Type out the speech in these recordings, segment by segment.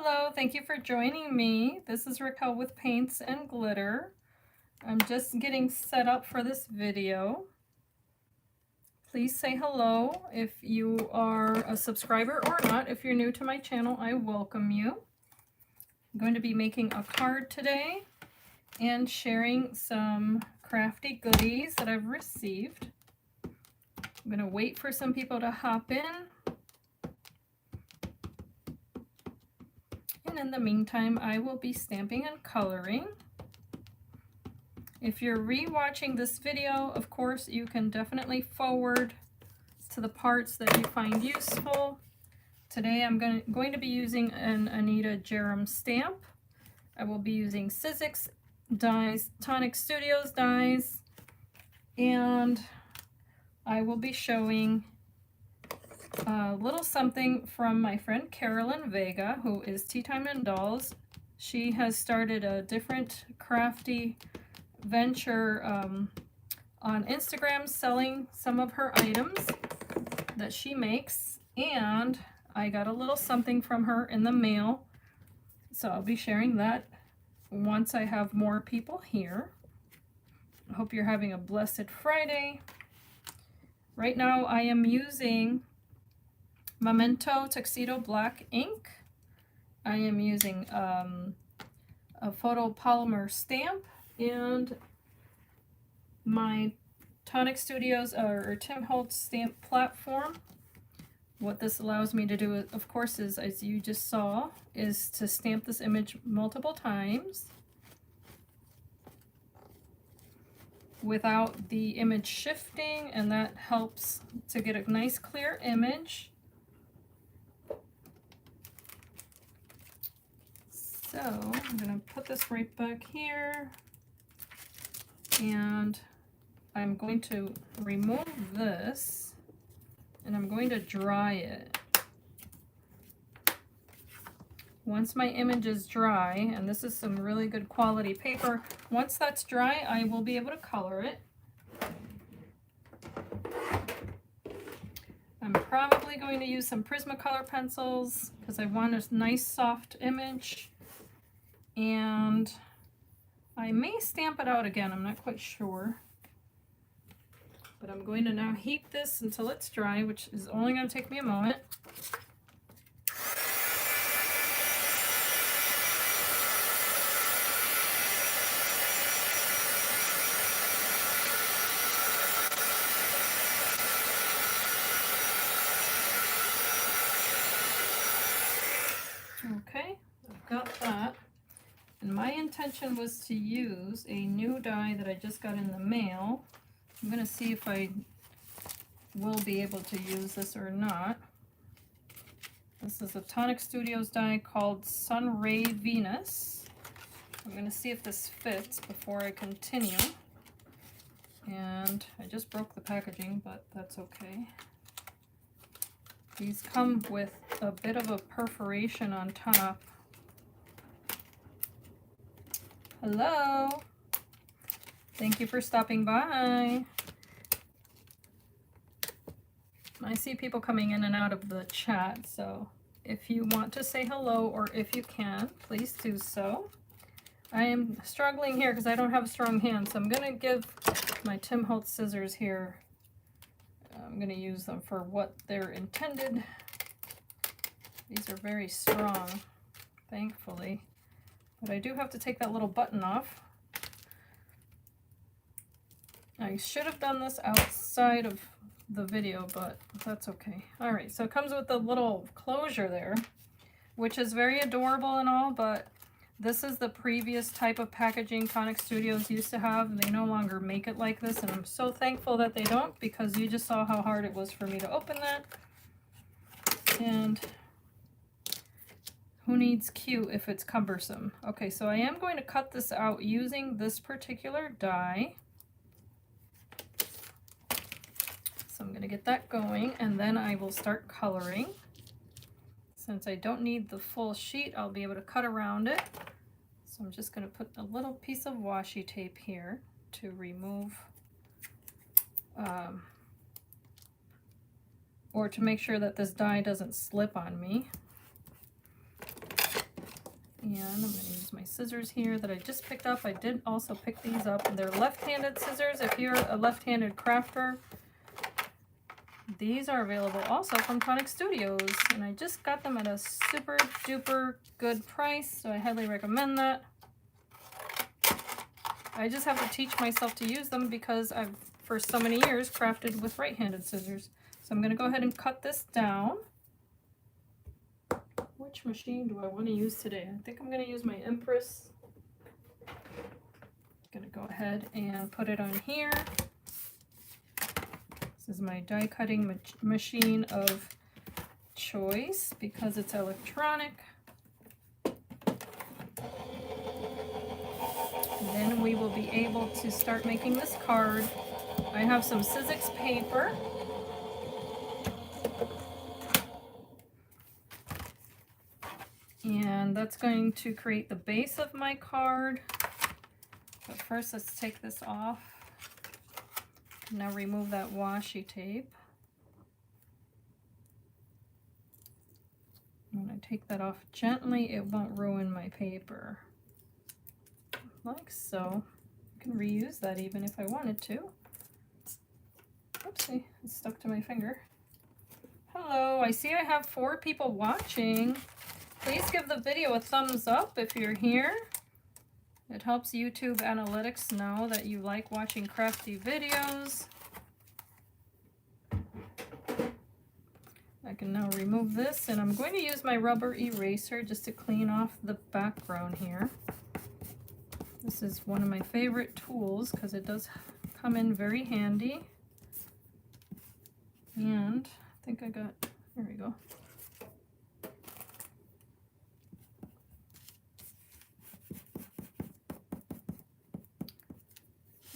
Hello, thank you for joining me. This is Raquel with Paints and Glitter. I'm just getting set up for this video. Please say hello if you are a subscriber or not. If you're new to my channel, I welcome you. I'm going to be making a card today and sharing some crafty goodies that I've received. I'm going to wait for some people to hop in. And in the meantime, I will be stamping and coloring. If you're re-watching this video, of course, you can definitely forward to the parts that you find useful. Today I'm going to be using an Anita Jerome stamp. I will be using Sizzix dies, TonicStudios dies, and I will be showing a little something from my friend Carolyn Vega, who is Tea Time and Dolls. She has started a different crafty venture on Instagram, selling some of her items that she makes, and I got a little something from her in the mail, so I'll be sharing that once I have more people here. I hope you're having a blessed Friday. Right now I am using Memento Tuxedo Black ink. I am using a photopolymer stamp and my TonicStudios or Tim Holtz stamp platform. What this allows me to do, of course, is, as you just saw, is to stamp this image multiple times without the image shifting, and that helps to get a nice clear image. So I'm going to put this right back here, and I'm going to remove this, and I'm going to dry it. Once my image is dry, and this is some really good quality paper, once that's dry, I will be able to color it. I'm probably going to use some Prismacolor pencils because I want a nice soft image. And I may stamp it out again, I'm not quite sure. But I'm going to now heat this until it's dry, which is only going to take me a moment. Okay, I've got that. And my intention was to use a new die that I just got in the mail. I'm going to see if I will be able to use this or not. This is a TonicStudios die called Sunray Venus. I'm going to see if this fits before I continue. And I just broke the packaging, but that's okay. These come with a bit of a perforation on top. Hello! Thank you for stopping by. I see people coming in and out of the chat, so if you want to say hello or if you can, please do so. I am struggling here because I don't have a strong hand, so I'm going to give my Tim Holtz scissors here. I'm going to use them for what they're intended. These are very strong, thankfully. But I do have to take that little button off. I should have done this outside of the video, but that's okay. Alright, so it comes with a little closure there, which is very adorable and all, but this is the previous type of packaging TonicStudios used to have. They no longer make it like this, and I'm so thankful that they don't, because you just saw how hard it was for me to open that. And who needs cute if it's cumbersome? Okay, so I am going to cut this out using this particular die. So I'm going to get that going, and then I will start coloring. Since I don't need the full sheet, I'll be able to cut around it. So I'm just going to put a little piece of washi tape here to remove, or to make sure that this die doesn't slip on me. And I'm going to use my scissors here that I just picked up. I did also pick these up, and they're left-handed scissors. If you're a left-handed crafter, these are available also from TonicStudios, and I just got them at a super duper good price, so I highly recommend that. I just have to teach myself to use them because I've, for so many years, crafted with right-handed scissors. So I'm going to go ahead and cut this down. Which machine do I want to use today? I think I'm going to use my Empress. I'm going to go ahead and put it on here. This is my die cutting machine of choice because it's electronic. And then we will be able to start making this card. I have some Sympathy paper. And that's going to create the base of my card. But first, let's take this off. Now remove that washi tape. When I take that off gently, it won't ruin my paper. Like so. I can reuse that even if I wanted to. Oopsie, it stuck to my finger. Hello, I see I have 4 people watching. Please give the video a thumbs up if you're here. It helps YouTube analytics know that you like watching crafty videos. I can now remove this, and I'm going to use my rubber eraser just to clean off the background here. This is one of my favorite tools because it does come in very handy. And I think I got, there we go.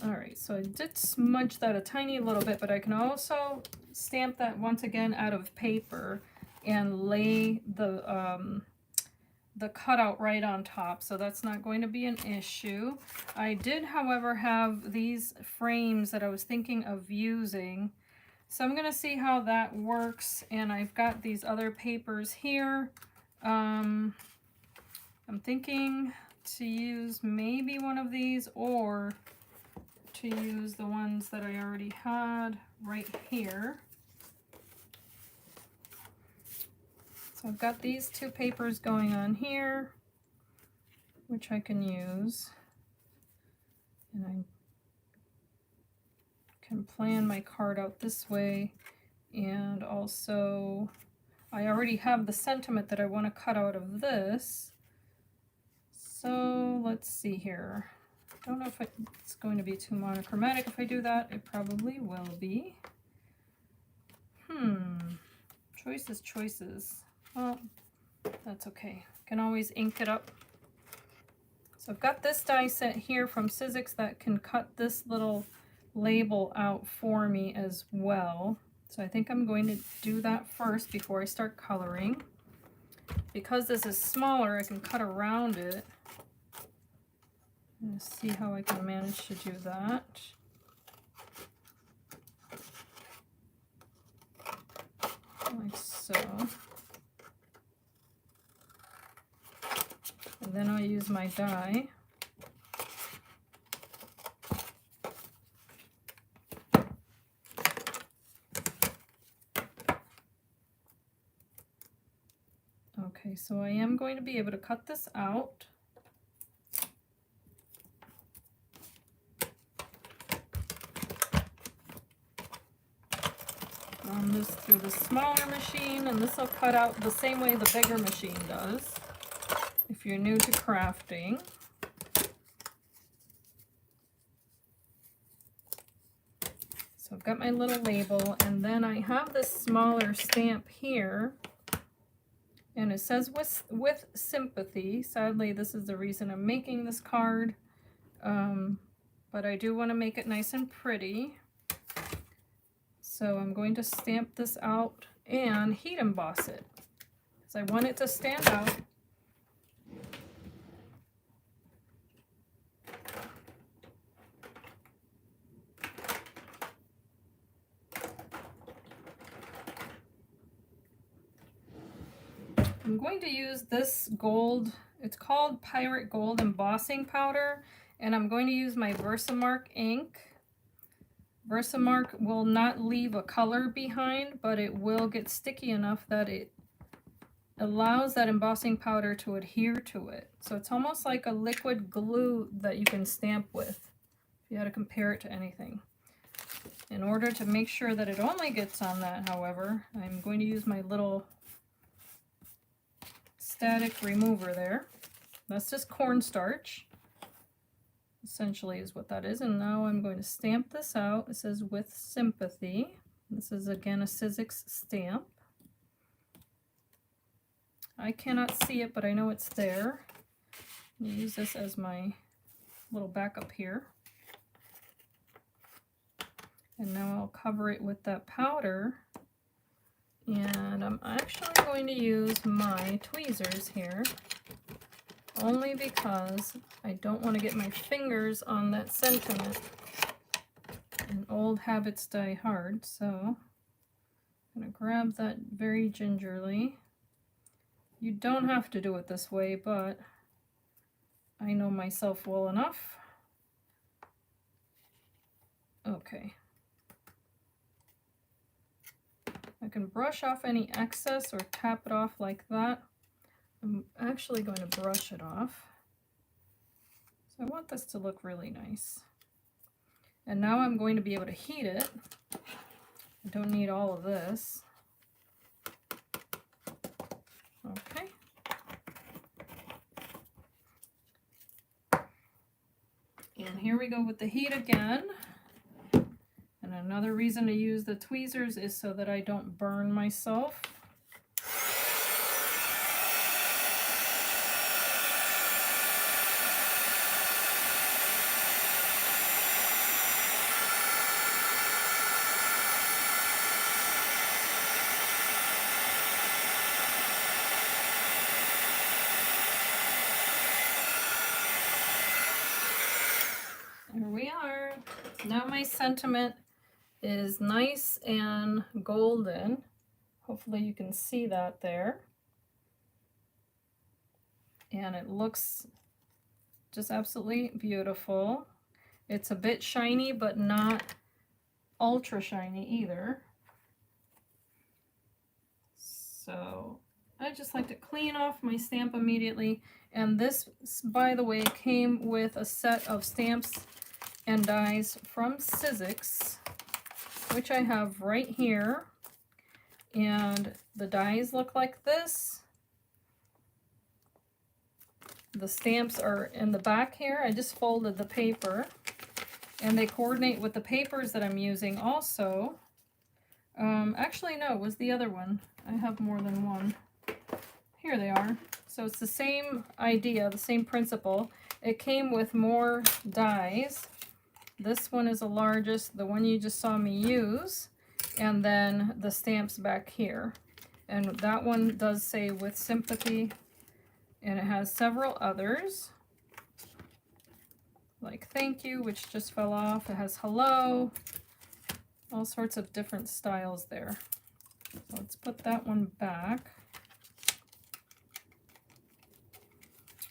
Alright, so I did smudge that a tiny little bit, but I can also stamp that once again out of paper and lay the cutout right on top, so that's not going to be an issue. I did, however, have these frames that I was thinking of using, so I'm going to see how that works, and I've got these other papers here. I'm thinking to use maybe one of these, or to use the ones that I already had right here. So I've got these 2 papers going on here, which I can use. And I can plan my card out this way. And also, I already have the sentiment that I want to cut out of this. So let's see here. I don't know if it's going to be too monochromatic if I do that. It probably will be. Choices, choices. Well, that's okay. Can always ink it up. So I've got this die set here from Sympathy that can cut this little label out for me as well. So I think I'm going to do that first before I start coloring. Because this is smaller, I can cut around it. Let's see how I can manage to do that. Like so. And then I'll use my die. Okay, so I am going to be able to cut this out. Run this through the smaller machine, and this will cut out the same way the bigger machine does if you're new to crafting. So I've got my little label, and then I have this smaller stamp here, and it says with sympathy. Sadly, this is the reason I'm making this card, but I do want to make it nice and pretty. So I'm going to stamp this out and heat emboss it, because I want it to stand out. I'm going to use this gold, it's called Pirate Gold Embossing Powder, and I'm going to use my Versamark ink. Versamark will not leave a color behind, but it will get sticky enough that it allows that embossing powder to adhere to it. So it's almost like a liquid glue that you can stamp with, if you had to compare it to anything. In order to make sure that it only gets on that, however, I'm going to use my little static remover there. That's just cornstarch, essentially is what that is. And now I'm going to stamp this out. It says with sympathy. This is again a Sizzix stamp. I cannot see it, but I know it's there. I'm going to use this as my little backup here. And now I'll cover it with that powder. And I'm actually going to use my tweezers here, only because I don't want to get my fingers on that sentiment. And old habits die hard, so I'm going to grab that very gingerly. You don't have to do it this way, but I know myself well enough. Okay. I can brush off any excess or tap it off like that. I'm actually going to brush it off. So I want this to look really nice. And now I'm going to be able to heat it. I don't need all of this. Okay. And here we go with the heat again. And another reason to use the tweezers is so that I don't burn myself. There we are. Now my sentiment is nice and golden. Hopefully you can see that there. And it looks just absolutely beautiful. It's a bit shiny, but not ultra shiny either. So I just like to clean off my stamp immediately. And this, by the way, came with a set of stamps and dies from Sizzix, which I have right here. And the dies look like this. The stamps are in the back here. I just folded the paper, and they coordinate with the papers that I'm using also. Actually, no, it was the other one. I have more than one. Here they are. So it's the same idea, the same principle. It came with more dies. This one is the largest, the one you just saw me use, and then the stamps back here. And that one does say with sympathy, and it has several others, like thank you, which just fell off. It has hello, all sorts of different styles there. So let's put that one back.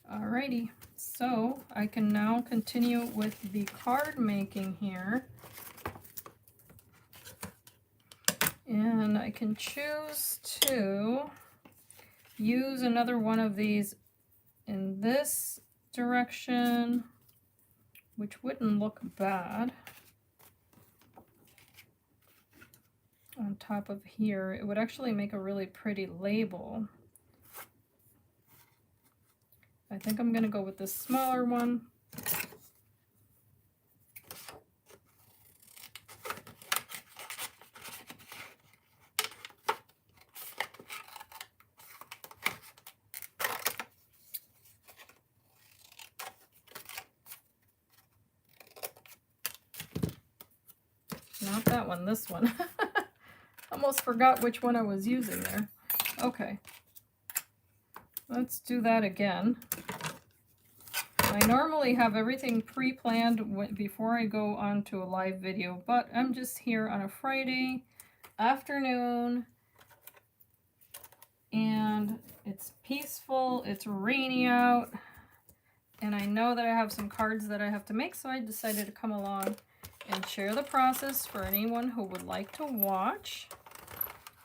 Alrighty. So I can now continue with the card making here. And I can choose to use another one of these in this direction, which wouldn't look bad. On top of here, it would actually make a really pretty label. I think I'm going to go with this smaller one. Not that one, this one. Almost forgot which one I was using there. Okay. Let's do that again. I normally have everything pre-planned before I go on to a live video, but I'm just here on a Friday afternoon, and it's peaceful, it's rainy out, and I know that I have some cards that I have to make, so I decided to come along and share the process for anyone who would like to watch.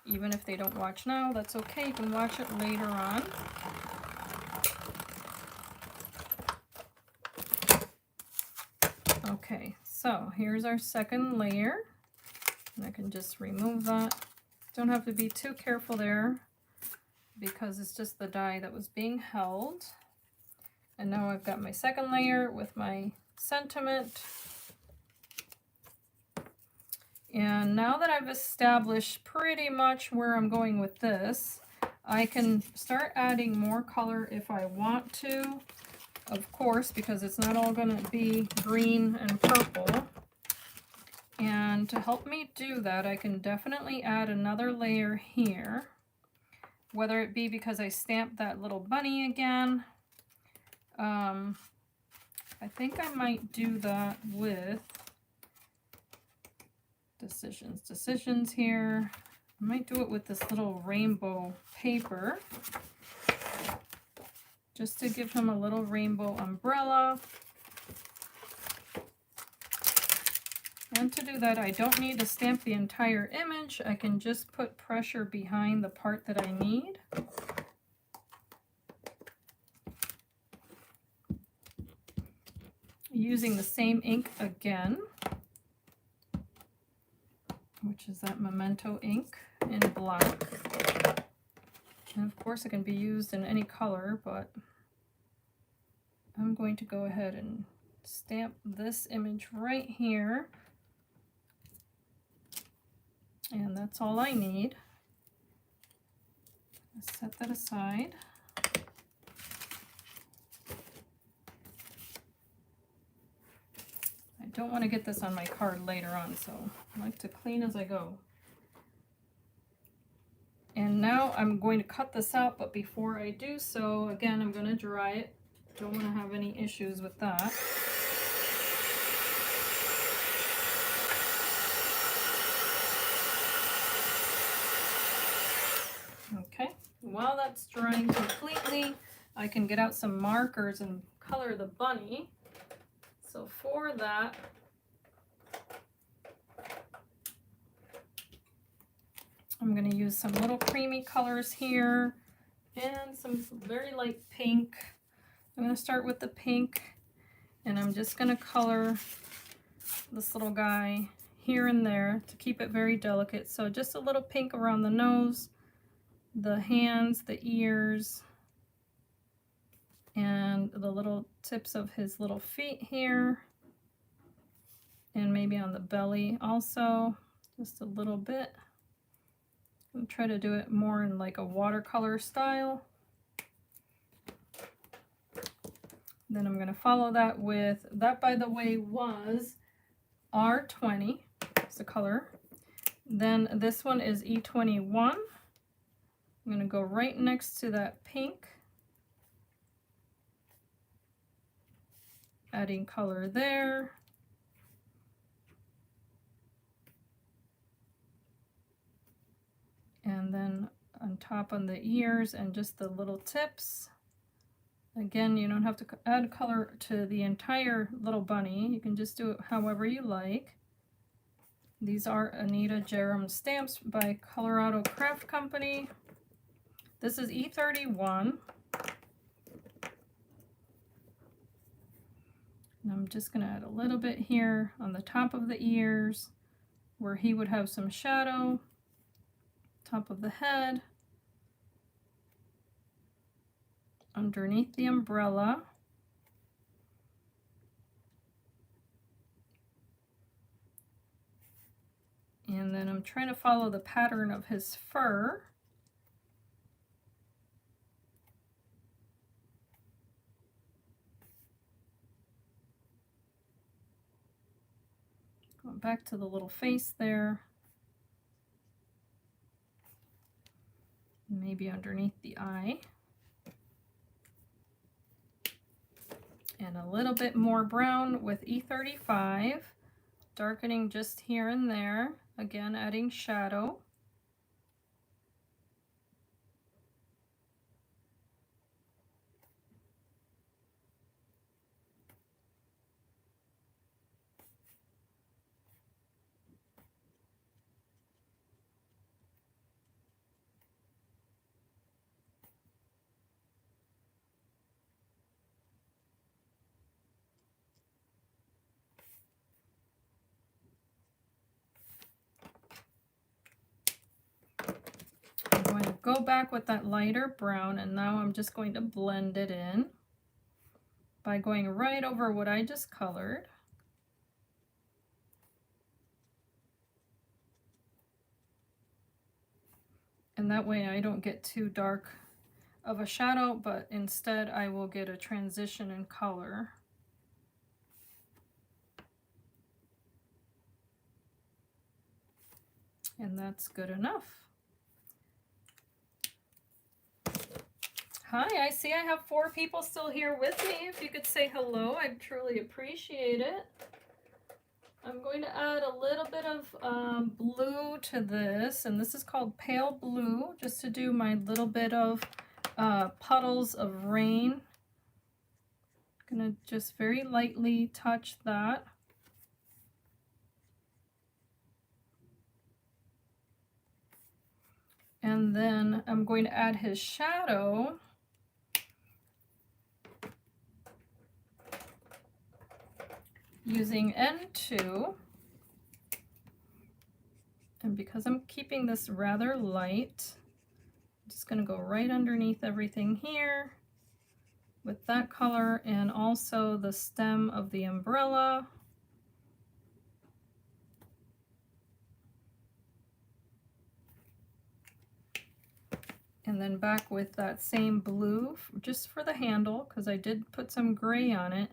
Even if they don't watch now, that's okay, you can watch it later on. Okay, so here's our second layer, and I can just remove that. Don't have to be too careful there because it's just the die that was being held. And now I've got my second layer with my sentiment. And now that I've established pretty much where I'm going with this, I can start adding more color if I want to, of course, because it's not all going to be green and purple. And to help me do that, I can definitely add another layer here, whether it be because I stamped that little bunny again. I think I might do that with decisions here. I might do it with this little rainbow paper, just to give him a little rainbow umbrella. And to do that, I don't need to stamp the entire image. I can just put pressure behind the part that I need. Using the same ink again, which is that Memento ink in black. And of course it can be used in any color, but I'm going to go ahead and stamp this image right here. And that's all I need. Let's set that aside. I don't want to get this on my card later on, so I like to clean as I go. And now I'm going to cut this out, but before I do so, again, I'm going to dry it. Don't want to have any issues with that. Okay, while that's drying completely, I can get out some markers and color the bunny. So for that, I'm going to use some little creamy colors here and some very light pink. I'm going to start with the pink, and I'm just going to color this little guy here and there to keep it very delicate. So just a little pink around the nose, the hands, the ears, and the little tips of his little feet here, and maybe on the belly also, just a little bit. I'll try to do it more in like a watercolor style. Then I'm going to follow that with, that by the way was R20, it's the color. Then this one is E21. I'm going to go right next to that pink, adding color there. And then on top on the ears and just the little tips. Again, you don't have to add color to the entire little bunny. You can just do it however you like. These are Anita Jerome stamps by Colorado Craft Company. This is E31. And I'm just going to add a little bit here on the top of the ears where he would have some shadow, top of the head, underneath the umbrella, and then I'm trying to follow the pattern of his fur. Going back to the little face there. Maybe underneath the eye. And a little bit more brown with E35, darkening just here and there, again adding shadow. go back with that lighter brown, and now I'm just going to blend it in by going right over what I just colored. And that way I don't get too dark of a shadow, but instead I will get a transition in color. And that's good enough. Hi, I see I have 4 people still here with me. If you could say hello, I'd truly appreciate it. I'm going to add a little bit of blue to this, and this is called pale blue, just to do my little bit of puddles of rain. I'm gonna just very lightly touch that. And then I'm going to add his shadow. Using N2, and because I'm keeping this rather light, I'm just going to go right underneath everything here with that color, and also the stem of the umbrella. And then back with that same blue just for the handle, because I did put some gray on it.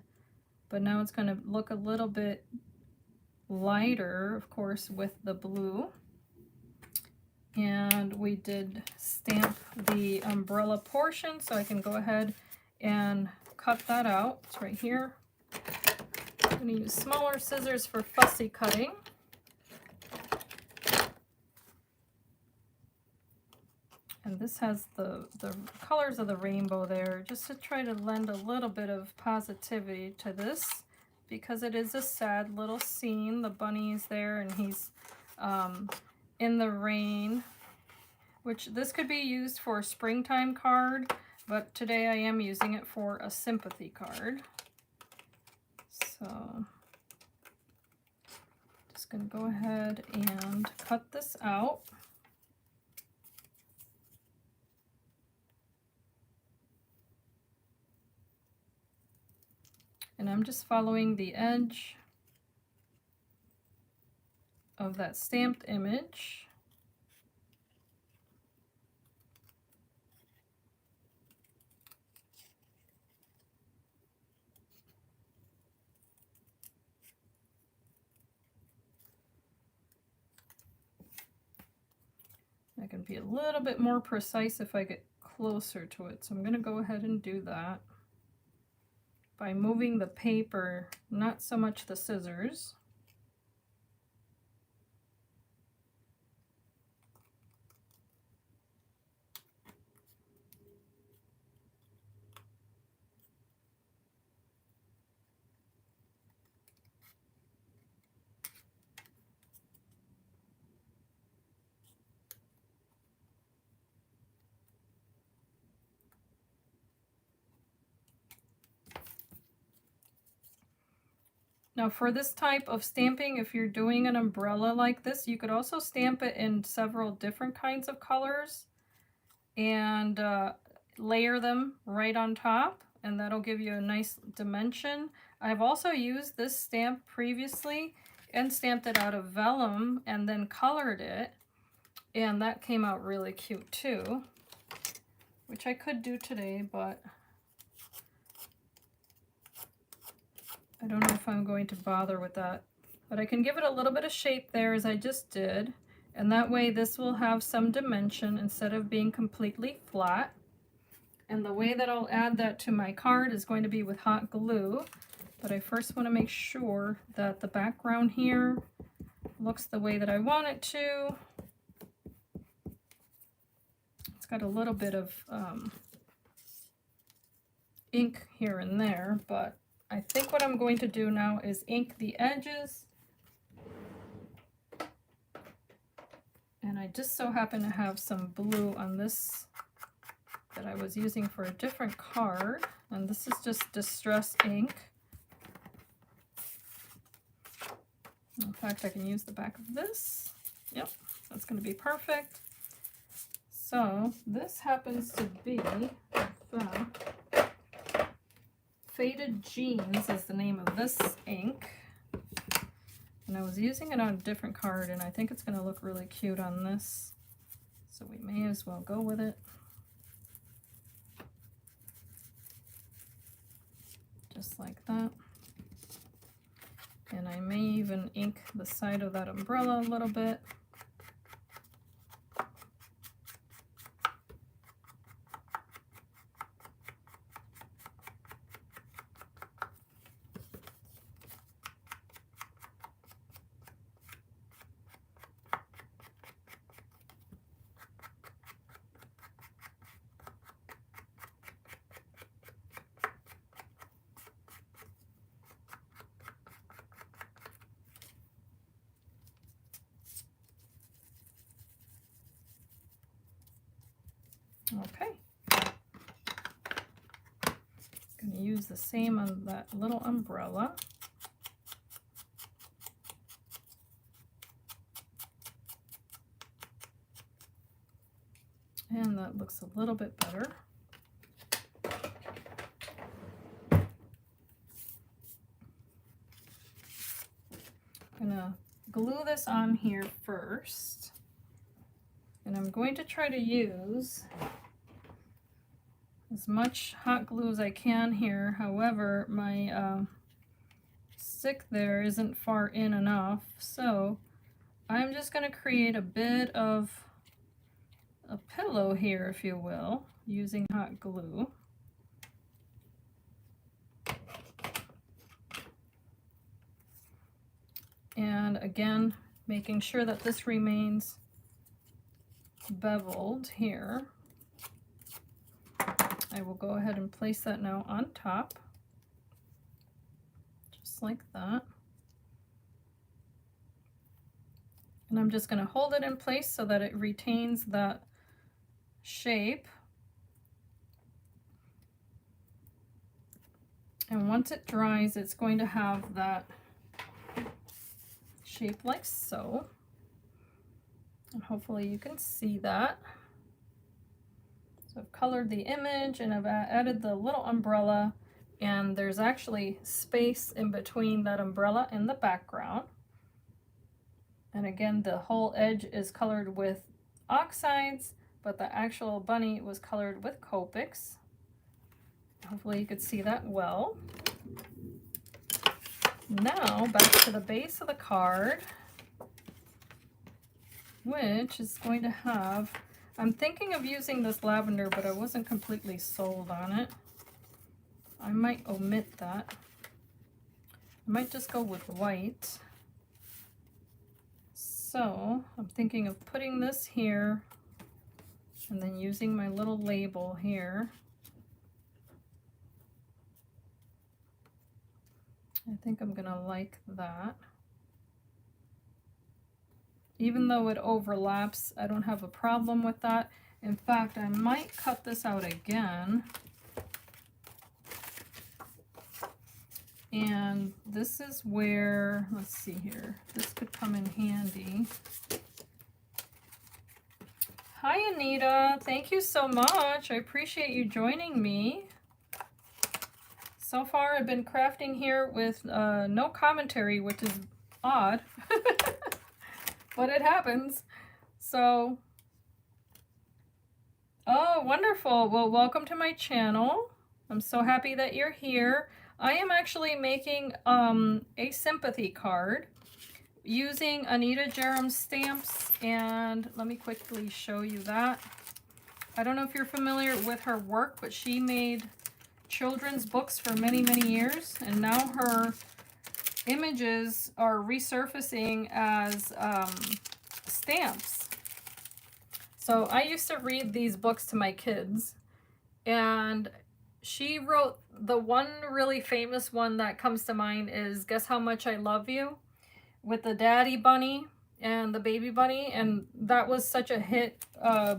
But now it's going to look a little bit lighter, of course, with the blue. And we did stamp the umbrella portion, so I can go ahead and cut that out. It's right here. I'm going to use smaller scissors for fussy cutting. And this has the colors of the rainbow there, just to try to lend a little bit of positivity to this, because it is a sad little scene. The bunny's there and he's in the rain, which this could be used for a springtime card, but today I am using it for a sympathy card. So just going to go ahead and cut this out. And I'm just following the edge of that stamped image. I can be a little bit more precise if I get closer to it. So I'm going to go ahead and do that by moving the paper, not so much the scissors. Now for this type of stamping, if you're doing an umbrella like this, you could also stamp it in several different kinds of colors and layer them right on top, and that'll give you a nice dimension. I've also used this stamp previously and stamped it out of vellum and then colored it, and that came out really cute too, which I could do today, but I don't know if I'm going to bother with that. But I can give it a little bit of shape there as I just did, and that way this will have some dimension instead of being completely flat. And the way that I'll add that to my card is going to be with hot glue, but I first want to make sure that the background here looks the way that I want it to. It's got a little bit of ink here and there, but I think what I'm going to do now is ink the edges. And I just so happen to have some blue on this that I was using for a different card. And this is just distress ink. In fact, I can use the back of this. Yep, that's going to be perfect. So this happens to be, Faded Jeans is the name of this ink. And I was using it on a different card, and I think it's going to look really cute on this. So we may as well go with it. Just like that. And I may even ink the side of that umbrella a little bit. Okay. Going to use the same on that little umbrella. And that looks a little bit better. I'm going to glue this on here first. And I'm going to try to use as much hot glue as I can here. However, my stick there isn't far in enough. So I'm just going to create a bit of a pillow here, if you will, using hot glue. And again, making sure that this remains beveled here. I will go ahead and place that now on top, just like that. And I'm just going to hold it in place so that it retains that shape. And once it dries, it's going to have that shape like so. And hopefully you can see that. So I've colored the image and I've added the little umbrella, and there's actually space in between that umbrella and the background. And again, the whole edge is colored with oxides, but the actual bunny was colored with Copics. Hopefully you could see that well. Now back to the base of the card, which is going to have, I'm thinking of using this lavender, but I wasn't completely sold on it. I might omit that. I might just go with white. So I'm thinking of putting this here and then using my little label here. I think I'm gonna like that. Even though it overlaps, I don't have a problem with that. In fact, I might cut this out again. And this is where, let's see here, this could come in handy. Hi Anita, thank you so much. I appreciate you joining me. So far I've been crafting here with no commentary, which is odd. But it happens. So, oh, wonderful. Well, welcome to my channel. I'm so happy that you're here. I am actually making a sympathy card using Anita Jerome stamps, and let me quickly show you that. I don't know if you're familiar with her work, but she made children's books for many, many years, and now her images are resurfacing as stamps. So I used to read these books to my kids, and she wrote the one really famous one that comes to mind is Guess How Much I Love You, with the daddy bunny and the baby bunny, and that was such a hit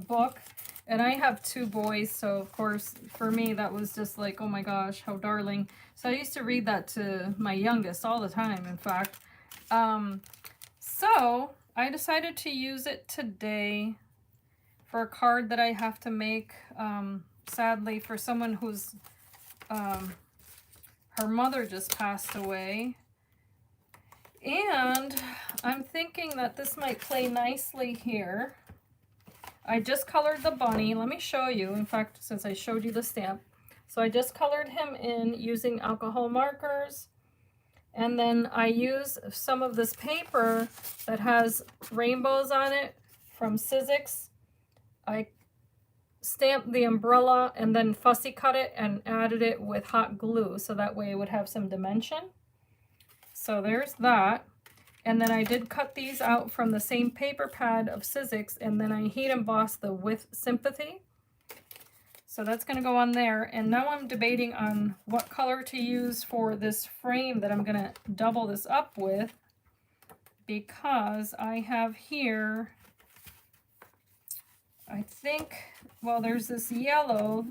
book. And I have two boys, so of course for me that was just like, oh my gosh, how darling. So I used to read that to my youngest all the time, in fact. So I decided to use it today for a card that I have to make, sadly, for someone who's, her mother just passed away. And I'm thinking that this might play nicely here. I just colored the bunny. Let me show you, in fact, since I showed you the stamp. So I just colored him in using alcohol markers. And then I use some of this paper that has rainbows on it from Sizzix. I stamped the umbrella and then fussy cut it and added it with hot glue so that way it would have some dimension. So there's that. And then I did cut these out from the same paper pad of Sizzix, and then I heat embossed the With Sympathy. So that's going to go on there. And now I'm debating on what color to use for this frame that I'm going to double this up with, because I have here, I think, well, there's this yellow,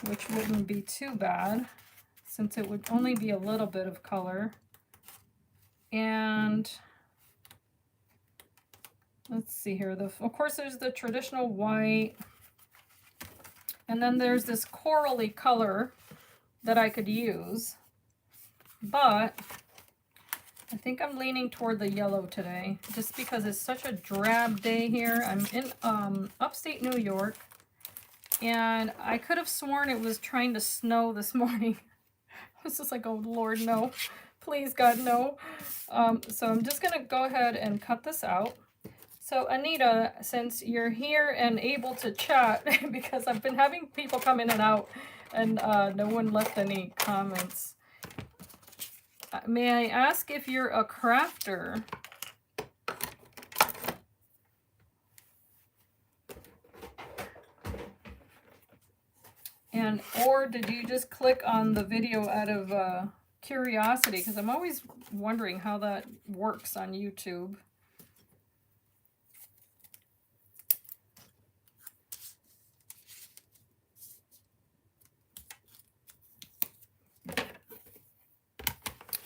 which wouldn't be too bad since it would only be a little bit of color. And let's see here. Of course, there's the traditional white. And then there's this corally color that I could use. But I think I'm leaning toward the yellow today, just because it's such a drab day here. I'm in upstate New York, and I could have sworn it was trying to snow this morning. I was just like, oh Lord, no. Please, God, no. So I'm just going to go ahead and cut this out. So Anita, since you're here and able to chat, because I've been having people come in and out, and no one left any comments. May I ask if you're a crafter? And or did you just click on the video out of curiosity? Because I'm always wondering how that works on YouTube.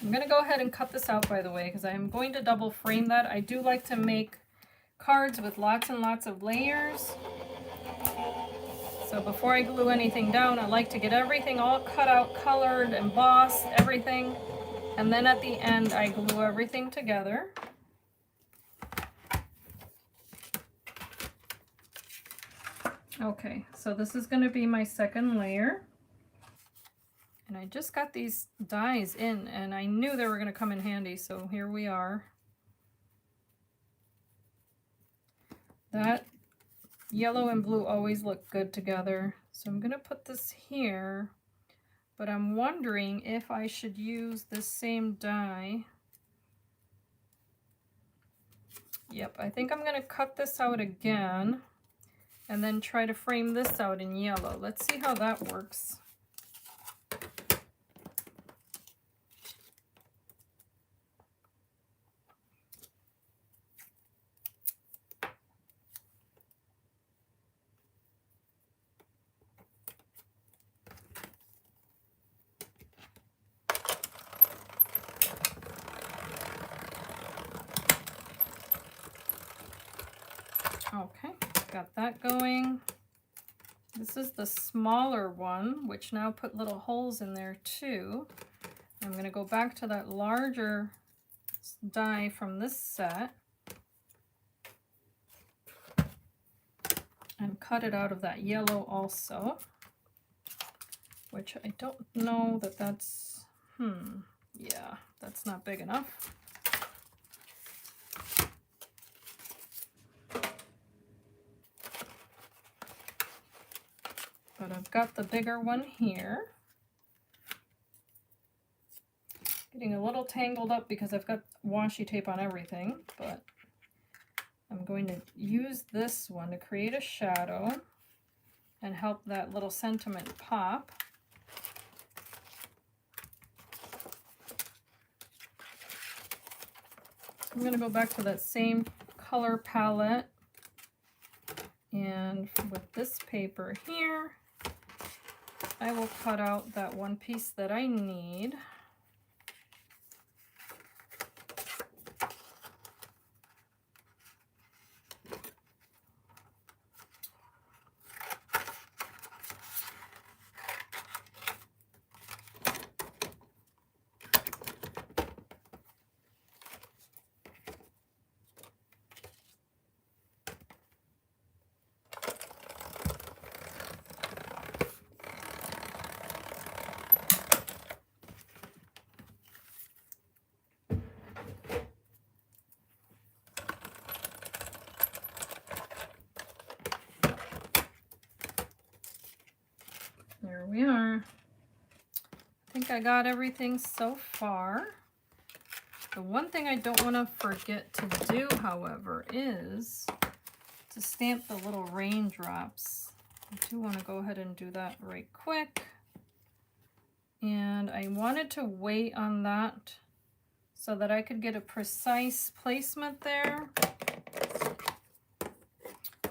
I'm going to go ahead and cut this out, by the way, because I am going to double frame that. I do like to make cards with lots and lots of layers. So before I glue anything down, I like to get everything all cut out, colored, embossed, everything. And then at the end, I glue everything together. Okay, so this is going to be my second layer. And I just got these dies in, and I knew they were going to come in handy, so here we are. That yellow and blue always look good together, so I'm going to put this here, but I'm wondering if I should use this same die. Yep, I think I'm going to cut this out again, and then try to frame this out in yellow. Let's see how that works. Okay, got that going. This is the smaller one, which now put little holes in there too. I'm going to go back to that larger die from this set and cut it out of that yellow also, which I don't know that that's, yeah, that's not big enough. But I've got the bigger one here. Getting a little tangled up because I've got washi tape on everything, but I'm going to use this one to create a shadow and help that little sentiment pop. I'm going to go back to that same color palette, and with this paper here, I will cut out that one piece that I need. There we are. I think I got everything so far. The one thing I don't want to forget to do, however, is to stamp the little raindrops. I do want to go ahead and do that right quick. And I wanted to wait on that so that I could get a precise placement there.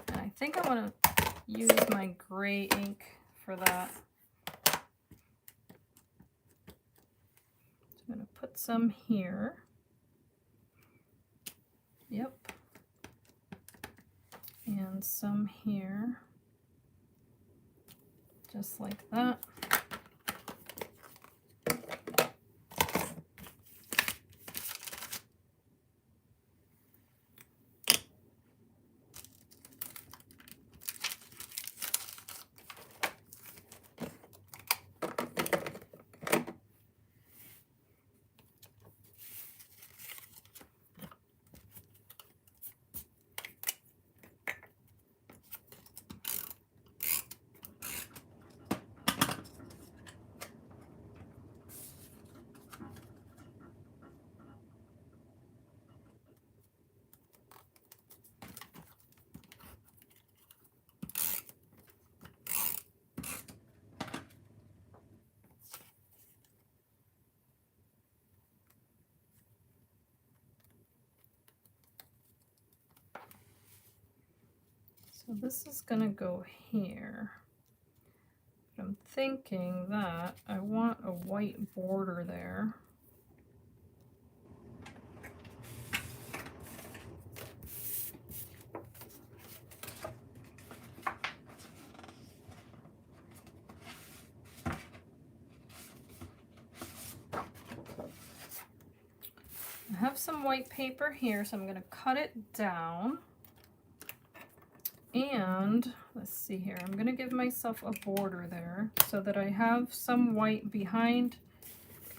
And I think I want to use my gray ink for that. So I'm going to put some here. Yep. And some here. Just like that. So this is gonna go here. But I'm thinking that I want a white border there. I have some white paper here, so I'm gonna cut it down. And let's see here, I'm going to give myself a border there so that I have some white behind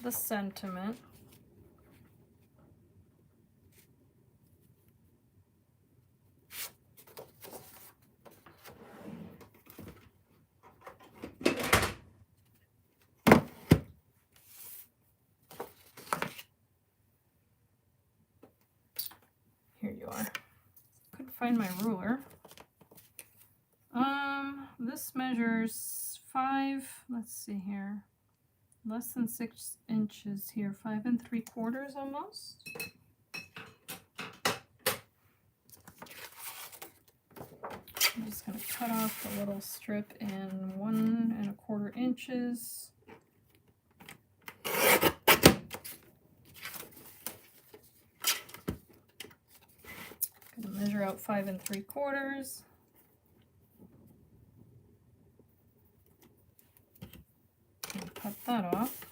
the sentiment. Here you are. Couldn't find my ruler. This measures 5, let's see here, less than 6 inches here, 5 3/4 almost. I'm just going to cut off a little strip in 1 1/4 inches. Going to measure out 5 3/4. Cut that off.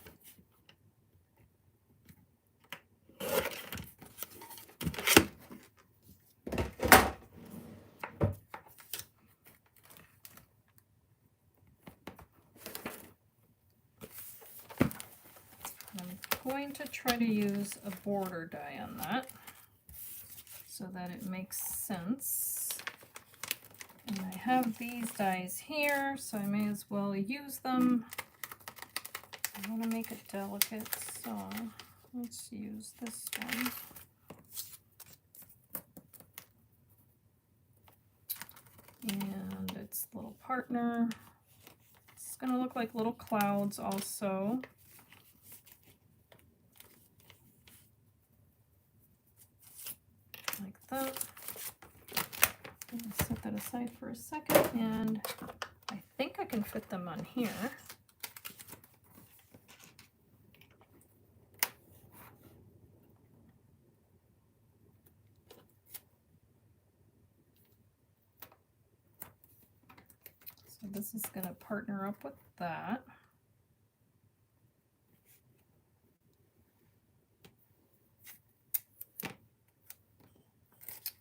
I'm going to try to use a border die on that so that it makes sense. And I have these dies here, so I may as well use them. I want to make it delicate, so let's use this one. And its little partner. It's going to look like little clouds also. Like that. I'm going to set that aside for a second, and I think I can fit them on here. So this is going to partner up with that.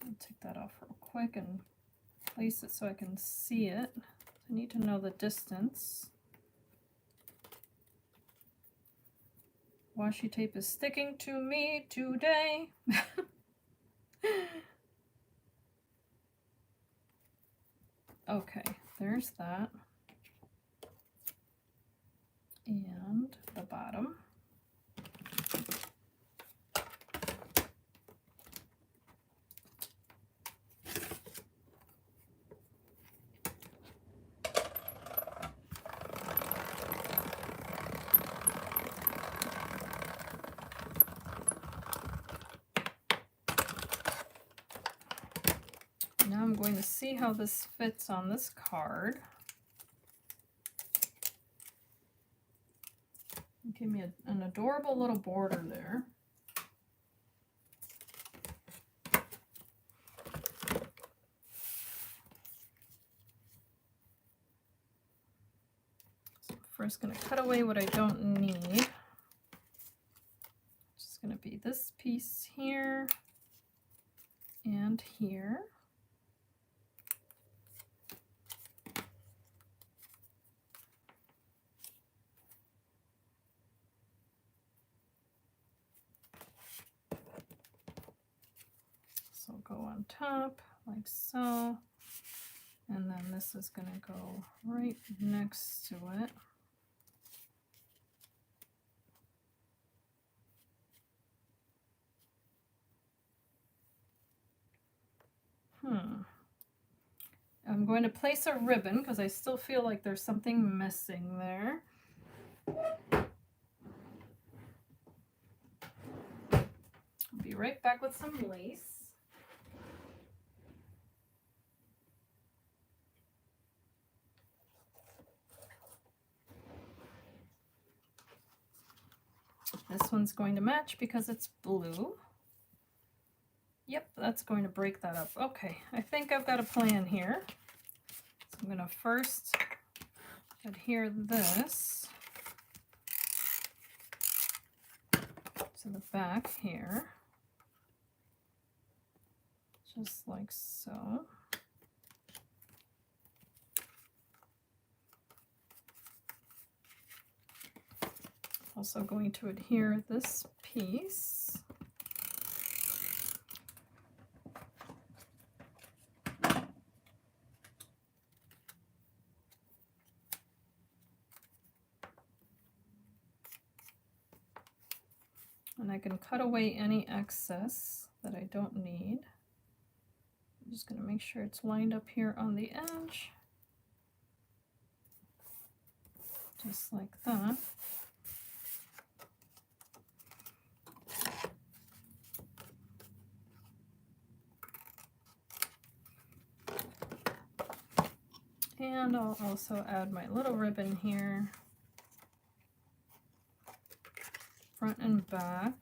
I'll take that off real quick and place it so I can see it. I need to know the distance. Washi tape is sticking to me today. Okay, there's that. and the bottom. Now I'm going to see how this fits on this card. Give me an adorable little border there. So I'm first going to cut away what I don't need. Just going to be this piece here and here. So go on top like so, and then this is going to go right next to it. I'm going to place a ribbon because I still feel like there's something missing there. I'll be right back with some lace. This one's going to match because it's blue. Yep, that's going to break that up. Okay, I think I've got a plan here. So I'm going to first adhere this to the back here, just like so. Also going to adhere this piece. And I can cut away any excess that I don't need. I'm just going to make sure it's lined up here on the edge. Just like that. And I'll also add my little ribbon here, front and back.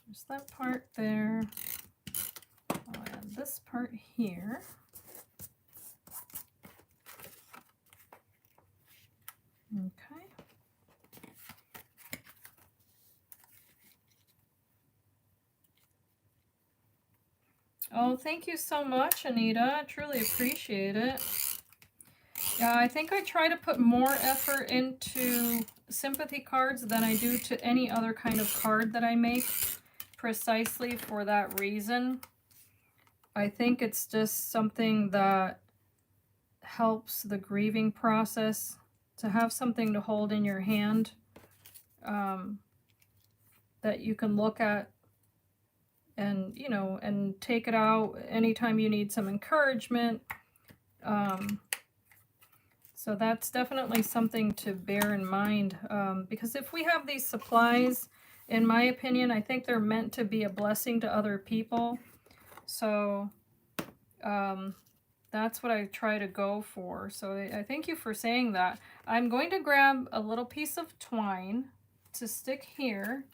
There's that part there. I'll add this part here. Okay. Oh, thank you so much, Anita. I truly appreciate it. Yeah, I think I try to put more effort into sympathy cards than I do to any other kind of card that I make, precisely for that reason. I think it's just something that helps the grieving process, to have something to hold in your hand that you can look at and, you know, and take it out anytime you need some encouragement. So that's definitely something to bear in mind, because if we have these supplies, in my opinion, I think they're meant to be a blessing to other people. So that's what I try to go for. So I thank you for saying that. I'm going to grab a little piece of twine to stick here.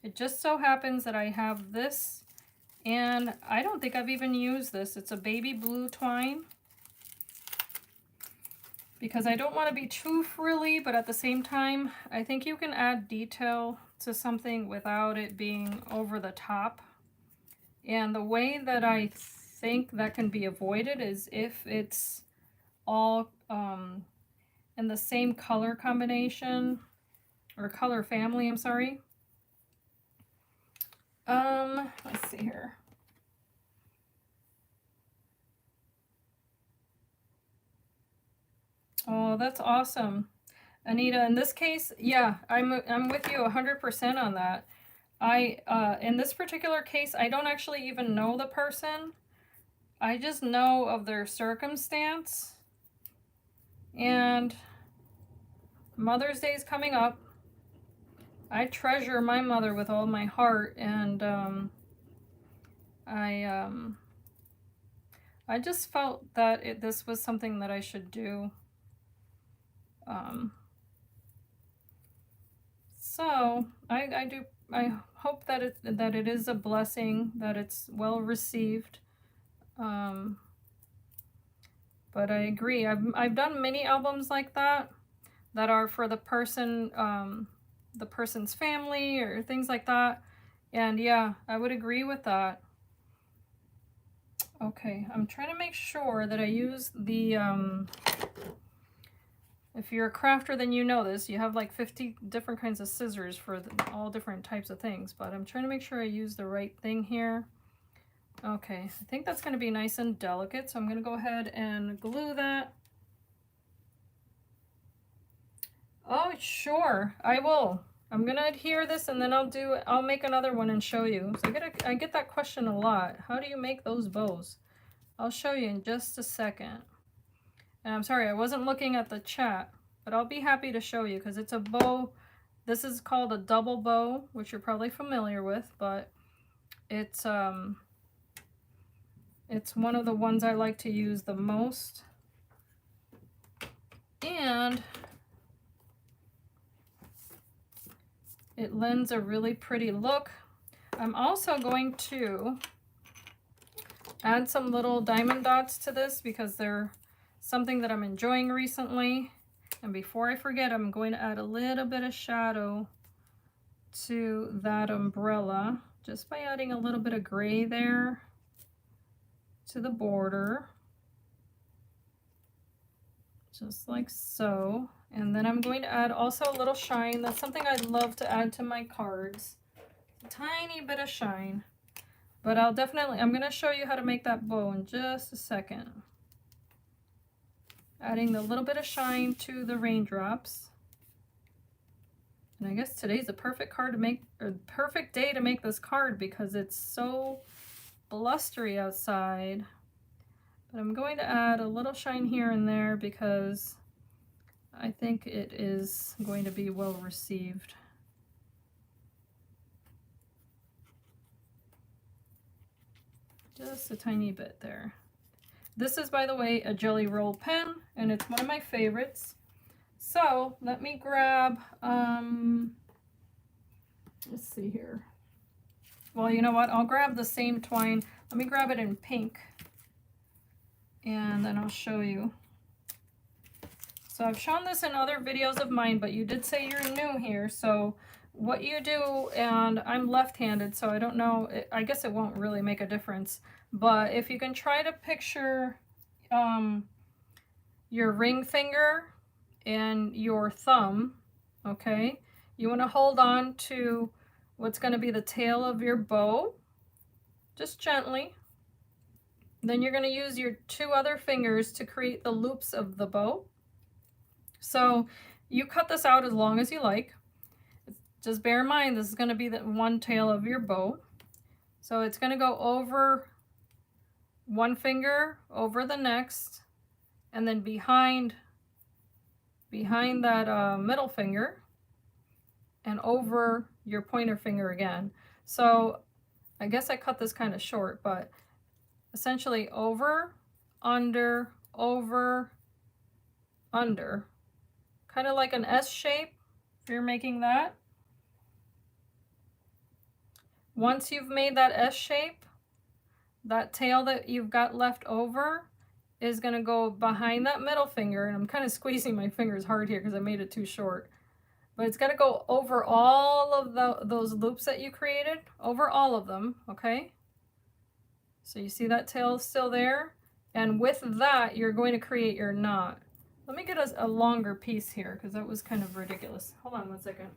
It just so happens that I have this, and I don't think I've even used this. It's a baby blue twine, because I don't want to be too frilly, but at the same time, I think you can add detail to something without it being over the top. And the way that I think that can be avoided is if it's all in the same color combination, or color family, I'm sorry. Let's see here. Oh, that's awesome. Anita, in this case, yeah, I'm with you 100% on that. In this particular case, I don't actually even know the person. I just know of their circumstance. And Mother's Day is coming up. I treasure my mother with all my heart, and I just felt that this was something that I should do. So I hope that it is a blessing, that it's well received. But I agree. I've done many albums like that are for the person, the person's family or things like that. And yeah, I would agree with that. Okay, I'm trying to make sure that I use the, if you're a crafter, then you know this. You have like 50 different kinds of scissors for all different types of things, but I'm trying to make sure I use the right thing here. Okay, I think that's going to be nice and delicate, so I'm going to go ahead and glue that. Oh, sure, I will. I'm going to adhere this, and then I'll make another one and show you. So I get that question a lot. How do you make those bows? I'll show you in just a second. And I'm sorry, I wasn't looking at the chat, but I'll be happy to show you because it's a bow. This is called a double bow, which you're probably familiar with, but it's one of the ones I like to use the most. And it lends a really pretty look. I'm also going to add some little diamond dots to this because they're something that I'm enjoying recently. And before I forget, I'm going to add a little bit of shadow to that umbrella just by adding a little bit of gray there to the border. Just like so. And then I'm going to add also a little shine. That's something I love to add to my cards. A tiny bit of shine. But I'm going to show you how to make that bow in just a second. Adding a little bit of shine to the raindrops. And I guess today's the perfect perfect day to make this card because it's so blustery outside. But I'm going to add a little shine here and there because I think it is going to be well received. Just a tiny bit there. This is, by the way, a Jelly Roll pen, and it's one of my favorites. So let me grab, let's see here. Well, you know what? I'll grab the same twine. Let me grab it in pink, and then I'll show you. So I've shown this in other videos of mine, but you did say you're new here. So what you do, and I'm left-handed, so I don't know, I guess it won't really make a difference. But if you can try to picture your ring finger and your thumb, okay, you want to hold on to what's going to be the tail of your bow, just gently. Then you're going to use your two other fingers to create the loops of the bow. So you cut this out as long as you like. Just bear in mind, this is going to be the one tail of your bow. So it's going to go over one finger, over the next, and then behind that middle finger, and over your pointer finger again. So I guess I cut this kind of short, but essentially over, under, over, under. Kind of like an S shape if you're making that. Once you've made that S shape, that tail that you've got left over is going to go behind that middle finger, and I'm kind of squeezing my fingers hard here because I made it too short. But it's got to go over all of those loops that you created, over all of them, okay? So you see that tail is still there, and with that, you're going to create your knot. Let me get a longer piece here because that was kind of ridiculous. Hold on one second.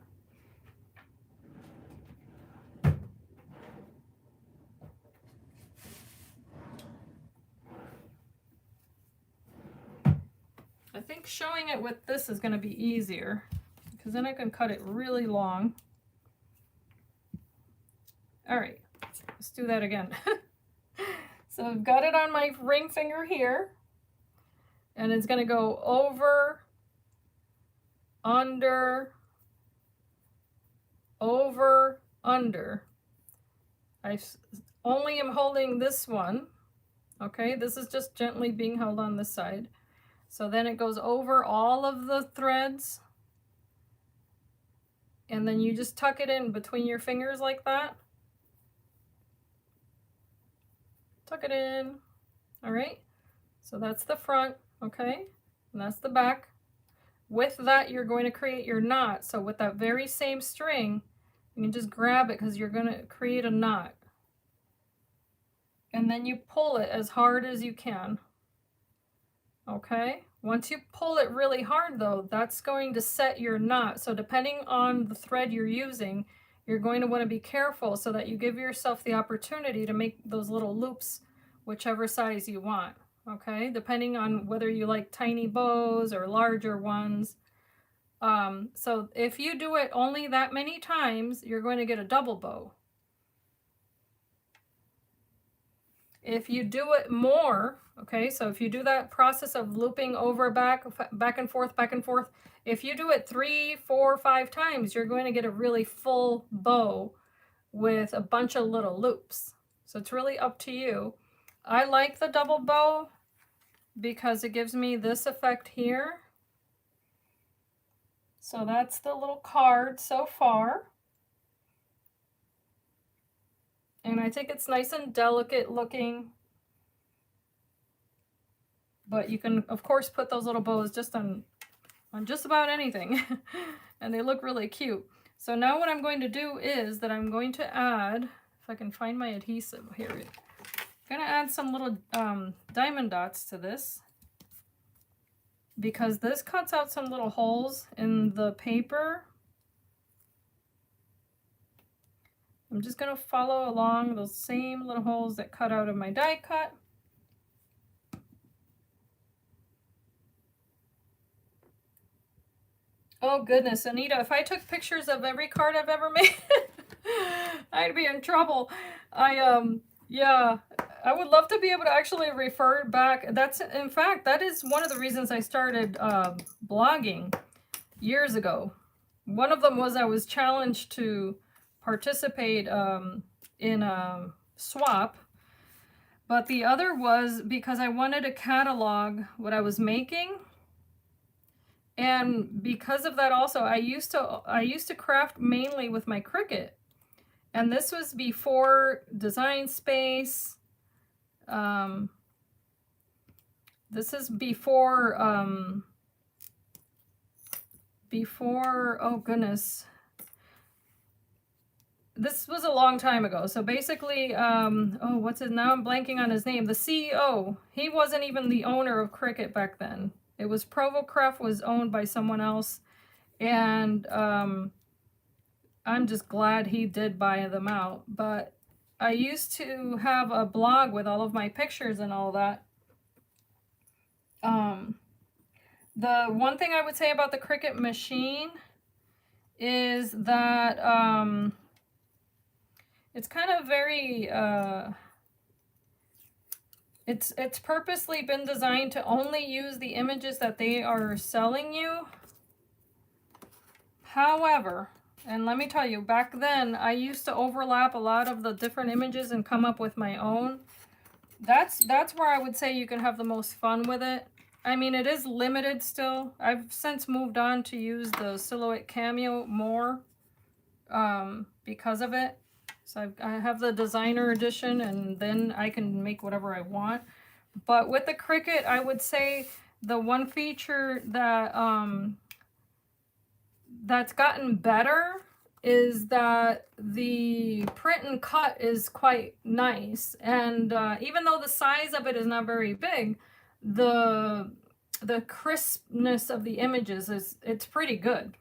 think showing it with this is going to be easier because then I can cut it really long. All right, let's do that again. So I've got it on my ring finger here, and it's going to go over, under, over, under. I only am holding this one. Okay, this is just gently being held on this side. So then it goes over all of the threads, and then you just tuck it in between your fingers like that. Tuck it in. All right, so that's the front, okay, and that's the back. With that, you're going to create your knot. So with that very same string, you can just grab it because you're going to create a knot. And then you pull it as hard as you can. Okay, once you pull it really hard though, that's going to set your knot. So depending on the thread you're using, you're going to want to be careful so that you give yourself the opportunity to make those little loops whichever size you want. Okay, depending on whether you like tiny bows or larger ones. So if you do it only that many times, you're going to get a double bow. If you do it more, okay, so if you do that process of looping over, back and forth, if you do it 3, 4, 5 times, you're going to get a really full bow with a bunch of little loops. So it's really up to you. I like the double bow because it gives me this effect here. So that's the little card so far. And I think it's nice and delicate looking. But you can, of course, put those little bows just on just about anything. And they look really cute. So now what I'm going to do is that I'm going to add, if I can find my adhesive here, I'm going to add some little diamond dots to this, because this cuts out some little holes in the paper. I'm just going to follow along those same little holes that cut out of my die cut. Oh goodness, Anita, if I took pictures of every card I've ever made, I'd be in trouble. Yeah, I would love to be able to actually refer back. In fact, that is one of the reasons I started blogging years ago. One of them was I was challenged to participate in a swap, but the other was because I wanted to catalog what I was making. And because of that also, I used to craft mainly with my Cricut. And this was before Design Space. This is before, oh goodness. This was a long time ago. So basically, oh, what's his, now I'm blanking on his name. The CEO, he wasn't even the owner of Cricut back then. It was Provocraft was owned by someone else. And I'm just glad he did buy them out. But I used to have a blog with all of my pictures and all that. The one thing I would say about the Cricut machine is that it's kind of very, it's purposely been designed to only use the images that they are selling you. However, and let me tell you, back then I used to overlap a lot of the different images and come up with my own. That's where I would say you can have the most fun with it. I mean, it is limited still. I've since moved on to use the Silhouette Cameo more because of it. So I have the designer edition, and then I can make whatever I want. But with the Cricut, I would say the one feature that that's gotten better is that the print and cut is quite nice. And even though the size of it is not very big, the crispness of the images it's pretty good.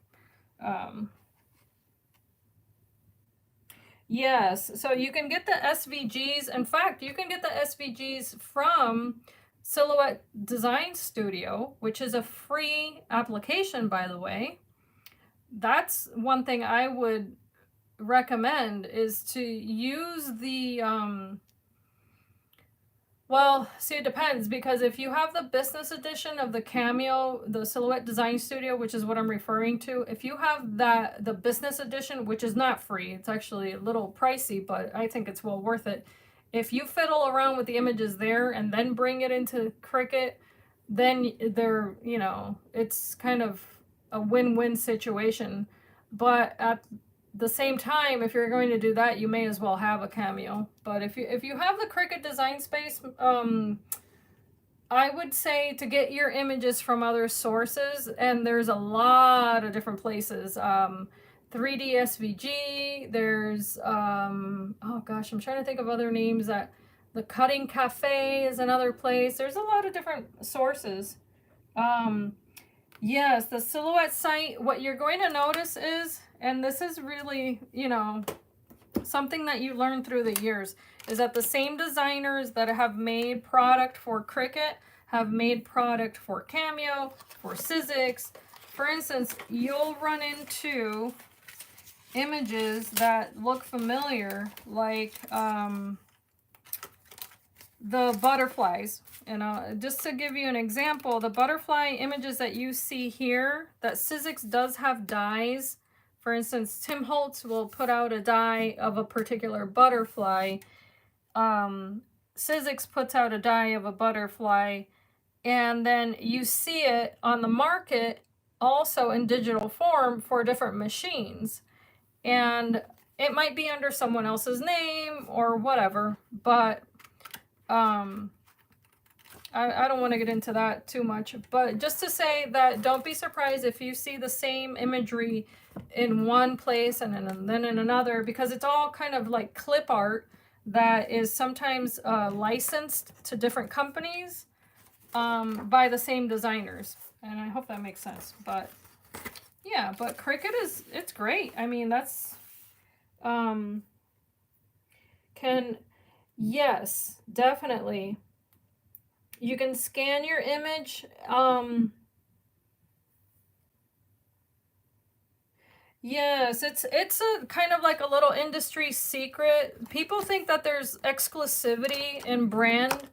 Yes, so you can get the SVGs. In fact, you can get the SVGs from Silhouette Design Studio, which is a free application, by the way. That's one thing I would recommend, is to use the well, see, it depends, because if you have the business edition of the Cameo, the Silhouette Design Studio, which is what I'm referring to, if you have that, the business edition, which is not free, it's actually a little pricey, but I think it's well worth it. If you fiddle around with the images there and then bring it into Cricut, then they're, you know, it's kind of a win-win situation. But at the same time, if you're going to do that, you may as well have a Cameo. But if you have the Cricut Design Space, I would say to get your images from other sources, and there's a lot of different places. 3D SVG, there's oh gosh, I'm trying to think of other names. That the Cutting Cafe is another place. There's a lot of different sources. Yes, the Silhouette site, what you're going to notice is, and this is really, you know, something that you learn through the years, is that the same designers that have made product for Cricut have made product for Cameo, for Syzyx. For instance, you'll run into images that look familiar, like the butterflies. And just to give you an example, the butterfly images that you see here, that Syzyx does have dies. For instance, Tim Holtz will put out a die of a particular butterfly. Syzyx puts out a die of a butterfly, and then you see it on the market also in digital form for different machines. And it might be under someone else's name or whatever, but I don't want to get into that too much, but just to say that don't be surprised if you see the same imagery in one place and then in another, because it's all kind of like clip art that is sometimes licensed to different companies by the same designers. And I hope that makes sense. But yeah, but Cricut it's great. I mean, that's yes, definitely. You can scan your image. Yes, it's a kind of like a little industry secret. People think that there's exclusivity in brand.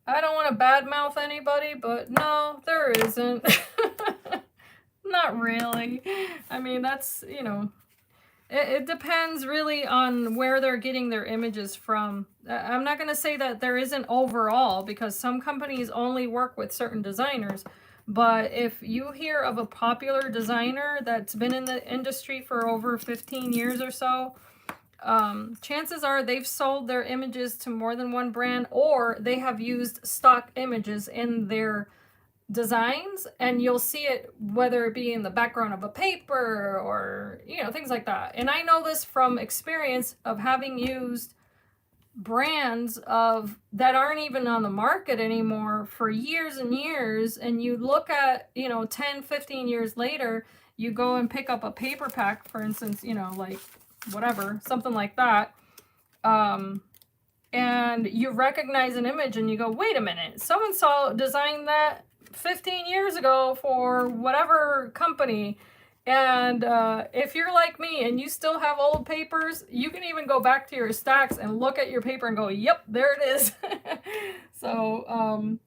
I don't want to badmouth anybody, but no, there isn't. Not really. I mean, that's, you know, it depends really on where they're getting their images from. I'm not going to say that there isn't overall, because some companies only work with certain designers. But if you hear of a popular designer that's been in the industry for over 15 years or so, chances are they've sold their images to more than one brand, or they have used stock images in their designs, and you'll see it whether it be in the background of a paper or, you know, things like that. And I know this from experience of having used brands that aren't even on the market anymore for years and years, and you look at, you know, 10-15 years later, you go and pick up a paper pack, for instance, you know, like whatever, something like that, and you recognize an image and you go, wait a minute, so-and-so designed that 15 years ago for whatever company. And if you're like me and you still have old papers, you can even go back to your stacks and look at your paper and go, yep, there it is. So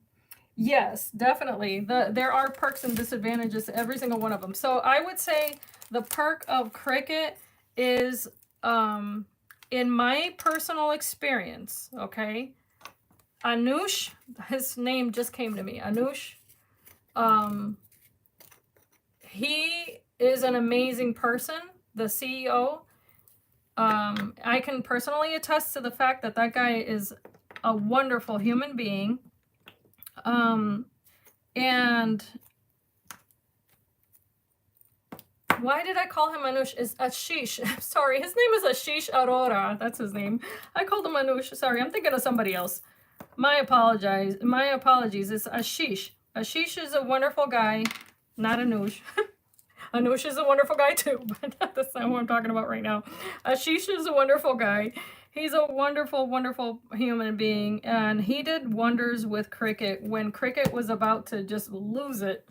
yes, definitely, there are perks and disadvantages to every single one of them. So I would say the perk of Cricut is, in my personal experience, okay, Anush, his name just came to me, Anush, he is an amazing person, the CEO. I can personally attest to the fact that that guy is a wonderful human being. And why did I call him Anush? Is Ashish. Sorry, his name is Ashish Arora. That's his name. I called him Anush. Sorry, I'm thinking of somebody else. My apologies. It's Ashish. Ashish is a wonderful guy, not Anush. Anush is a wonderful guy too, but that's not what I'm talking about right now. Ashish is a wonderful guy. He's a wonderful, wonderful human being, and he did wonders with Cricut when Cricut was about to just lose it.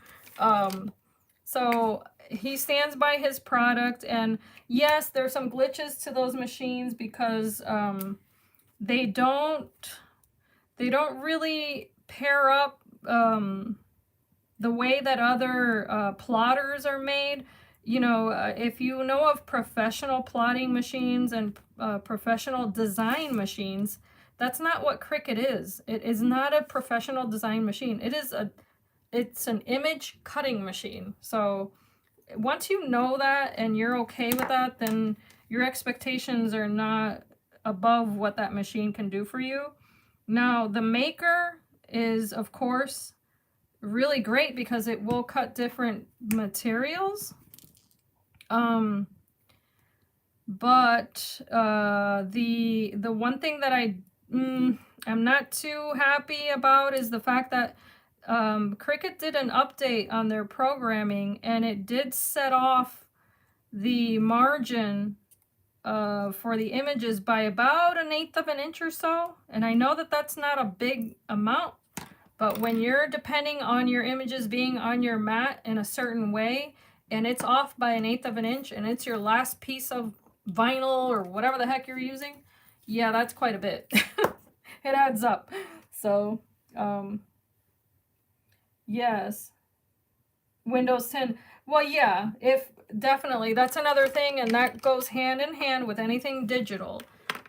So he stands by his product, and yes, there's some glitches to those machines because they don't really pair up the way that other plotters are made. You know, if you know of professional plotting machines and professional design machines, that's not what Cricut is. It is not a professional design machine. It's an image cutting machine. So once you know that and you're okay with that, then your expectations are not above what that machine can do for you. Now, the Maker is, of course, really great because it will cut different materials. But the one thing that I'm not too happy about is the fact that Cricut did an update on their programming, and it did set off the margin for the images by about 1/8 of an inch or so. And I know that that's not a big amount, but when you're depending on your images being on your mat in a certain way, and it's off by 1/8 of an inch, and it's your last piece of vinyl or whatever the heck you're using, yeah, that's quite a bit. It adds up. So, yes. Windows 10. Well, yeah, definitely, that's another thing, and that goes hand in hand with anything digital.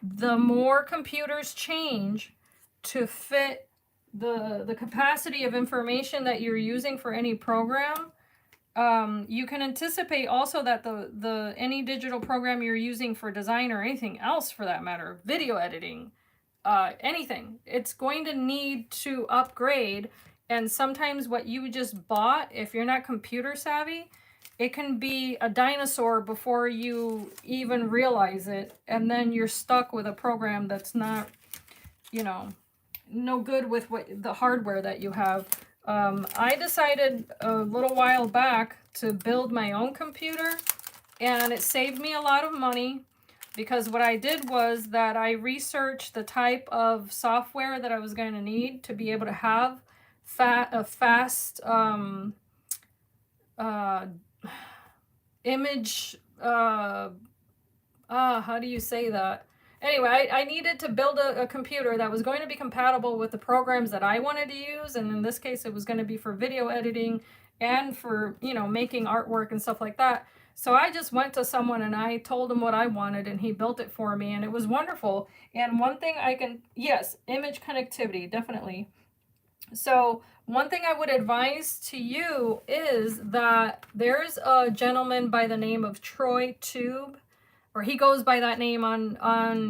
The more computers change to fit the capacity of information that you're using for any program, you can anticipate also that any digital program you're using for design or anything else for that matter, video editing, anything, it's going to need to upgrade. And sometimes what you just bought, if you're not computer savvy, it can be a dinosaur before you even realize it. And then you're stuck with a program that's not, you know, no good with the hardware that you have. I decided a little while back to build my own computer, and it saved me a lot of money because what I did was that I researched the type of software that I was going to need to be able to have a fast image, how do you say that? Anyway, I needed to build a computer that was going to be compatible with the programs that I wanted to use, and in this case it was going to be for video editing and for, you know, making artwork and stuff like that. So I just went to someone and I told him what I wanted, and he built it for me, and it was wonderful. And one thing yes, image connectivity, definitely. So one thing I would advise to you is that there's a gentleman by the name of Troy Tube, or he goes by that name on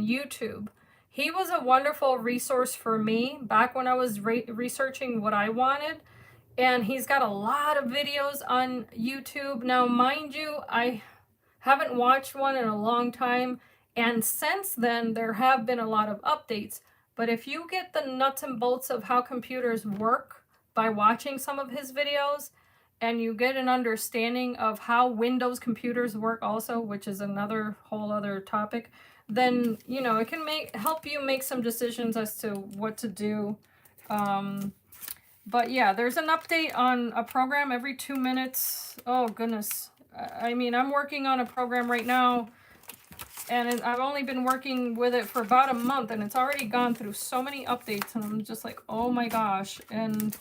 YouTube. He was a wonderful resource for me back when I was researching what I wanted. And he's got a lot of videos on YouTube. Now, mind you, I haven't watched one in a long time. And since then, there have been a lot of updates. But if you get the nuts and bolts of how computers work by watching some of his videos, and you get an understanding of how Windows computers work also, which is another whole other topic, then, you know, it can help you make some decisions as to what to do. But yeah, there's an update on a program every 2 minutes. Oh, goodness. I mean, I'm working on a program right now, and I've only been working with it for about a month, and it's already gone through so many updates, and I'm just like, oh my gosh. And,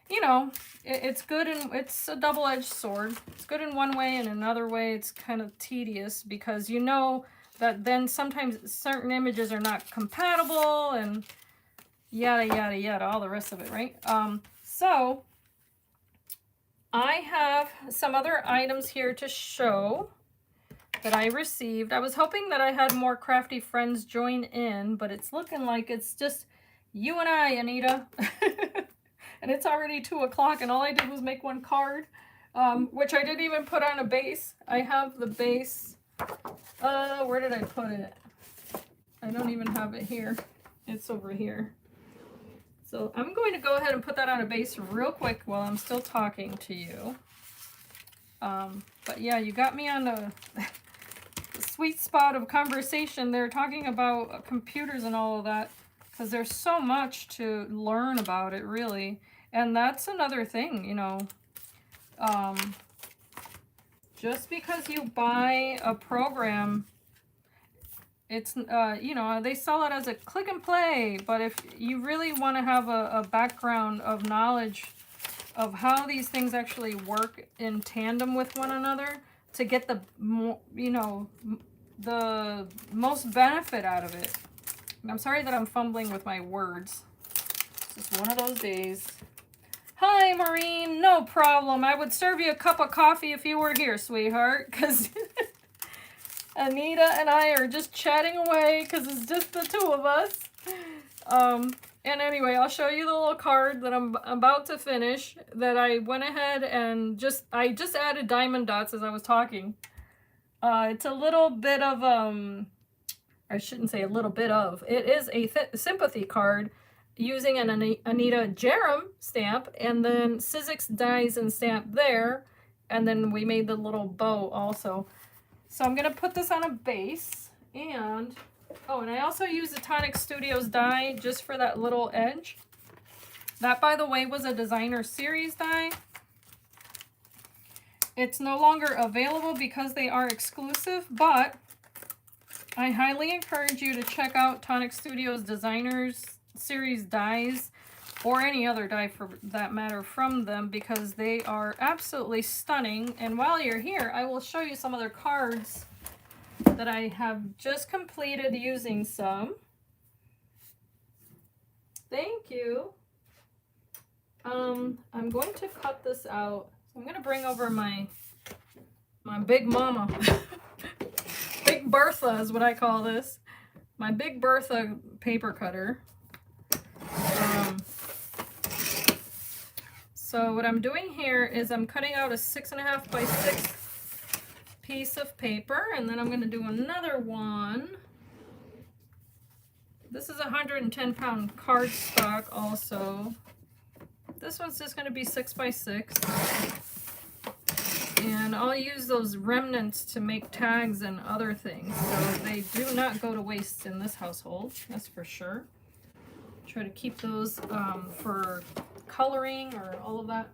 you know, it's good, and it's a double-edged sword. It's good in one way, and another way it's kind of tedious, because you know that then sometimes certain images are not compatible, and yada, yada, yada, all the rest of it, right? So I have some other items here to show that I received. I was hoping that I had more crafty friends join in, but it's looking like it's just you and I, Anita. And it's already 2 o'clock, and all I did was make one card, which I didn't even put on a base. I have the base. Where did I put it? I don't even have it here. It's over here. So I'm going to go ahead and put that on a base real quick while I'm still talking to you. But yeah, you got me on the sweet spot of conversation. They're talking about computers and all of that, because there's so much to learn about it, really. And that's another thing, you know. Just because you buy a program, it's, you know, they sell it as a click and play. But if you really want to have a background of knowledge of how these things actually work in tandem with one another to get the, you know, the most benefit out of it. I'm sorry that I'm fumbling with my words. It's just one of those days. Hi, Maureen. No problem. I would serve you a cup of coffee if you were here, sweetheart, because Anita and I are just chatting away because it's just the two of us. And anyway, I'll show you the little card that I'm about to finish that I went ahead and I just added diamond dots as I was talking. It's a little bit of, I shouldn't say a little bit of, it is a sympathy card using an Anita Jerome stamp, and then Sizzix dies and stamp there, and then we made the little bow also. So I'm going to put this on a base, and oh, and I also use the TonicStudios die just for that little edge. That, by the way, was a designer series die. It's no longer available because they are exclusive, but I highly encourage you to check out TonicStudios designers series dies, or any other die for that matter from them, because they are absolutely stunning. And while you're here, I will show you some other cards that I have just completed using some. Thank you. I'm going to cut this out. I'm going to bring over my big mama. Big Bertha is what I call this. My Big Bertha paper cutter. So what I'm doing here is I'm cutting out a 6.5 by 6 piece of paper, and then I'm going to do another one. This is a 110-pound cardstock also. This one's just going to be 6 by 6. And I'll use those remnants to make tags and other things, so they do not go to waste in this household, that's for sure. Try to keep those for coloring or all of that.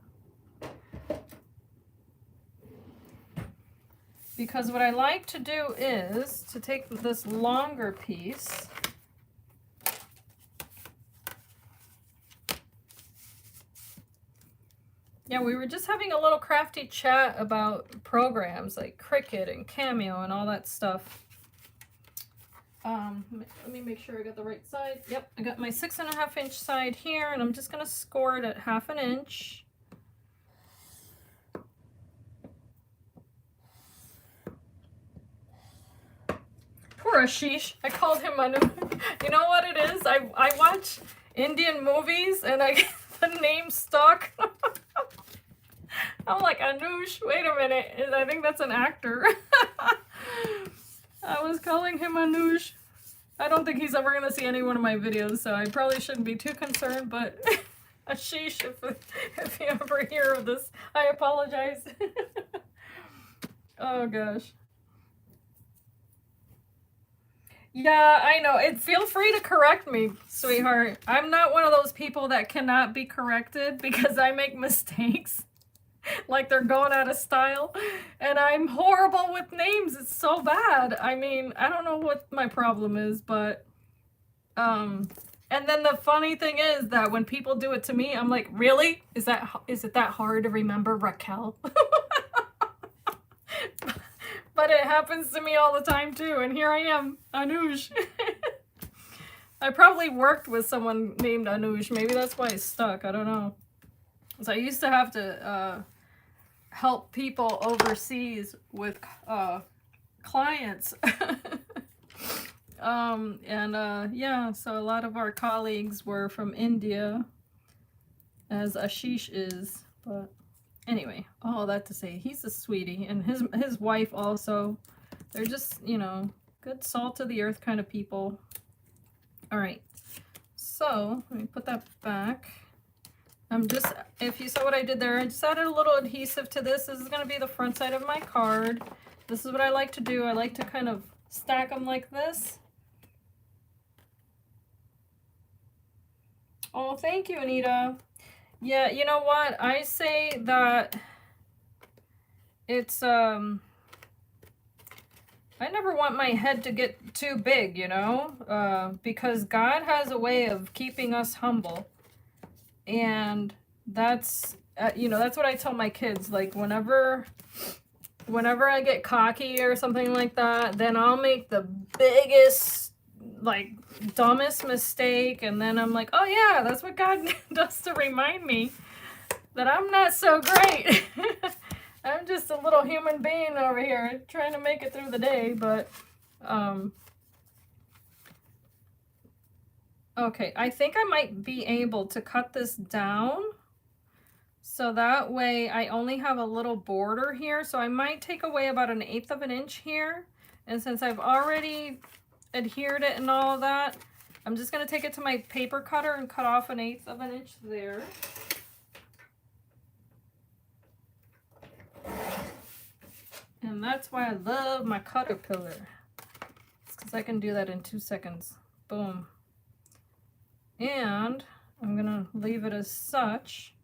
Because what I like to do is to take this longer piece Yeah, we were just having a little crafty chat about programs like Cricut and Cameo and all that stuff. Let me make sure I got the right side. Yep, I got my 6.5 inch side here, and I'm just going to score it at 1/2 inch. Poor Ashish. I called him Anu. You know what it is? I watch Indian movies and I get the name stuck. I'm like, Anush, wait a minute. I think that's an actor. I was calling him Anush. I don't think he's ever going to see any one of my videos, so I probably shouldn't be too concerned, but Ashish, if you ever hear of this, I apologize. Oh, gosh. Yeah, I know. Feel free to correct me, sweetheart. I'm not one of those people that cannot be corrected because I make mistakes. Like they're going out of style. And I'm horrible with names. It's so bad. I mean, I don't know what my problem is, but... And then the funny thing is that when people do it to me, I'm like, really? Is it that hard to remember Raquel? But it happens to me all the time too, and here I am, Anush. I probably worked with someone named Anush. Maybe that's why it's stuck. I don't know. So I used to have to help people overseas with clients. Yeah, so a lot of our colleagues were from India, as Ashish is, but... Anyway, all that to say, he's a sweetie, and his wife also. They're just, you know, good salt of the earth kind of people. All right, so let me put that back. If you saw what I did there, I just added a little adhesive to this. This is going to be the front side of my card. This is what I like to do. I like to kind of stack them like this. Oh, thank you, Anita. Yeah, you know what? I say that it's, I never want my head to get too big, you know, because God has a way of keeping us humble. And that's, you know, that's what I tell my kids. Like, whenever I get cocky or something like that, then I'll make the biggest, like, dumbest mistake, and then I'm like, oh yeah, that's what God does to remind me that I'm not so great. I'm just a little human being over here trying to make it through the day. But okay, I think I might be able to cut this down so that way I only have a little border here. So I might take away about 1/8 of an inch here, and since I've already adhered it and all of that, I'm just going to take it to my paper cutter and cut off 1/8 of an inch there. And that's why I love my Caterpillar. It's because I can do that in 2 seconds. Boom. And I'm going to leave it as such.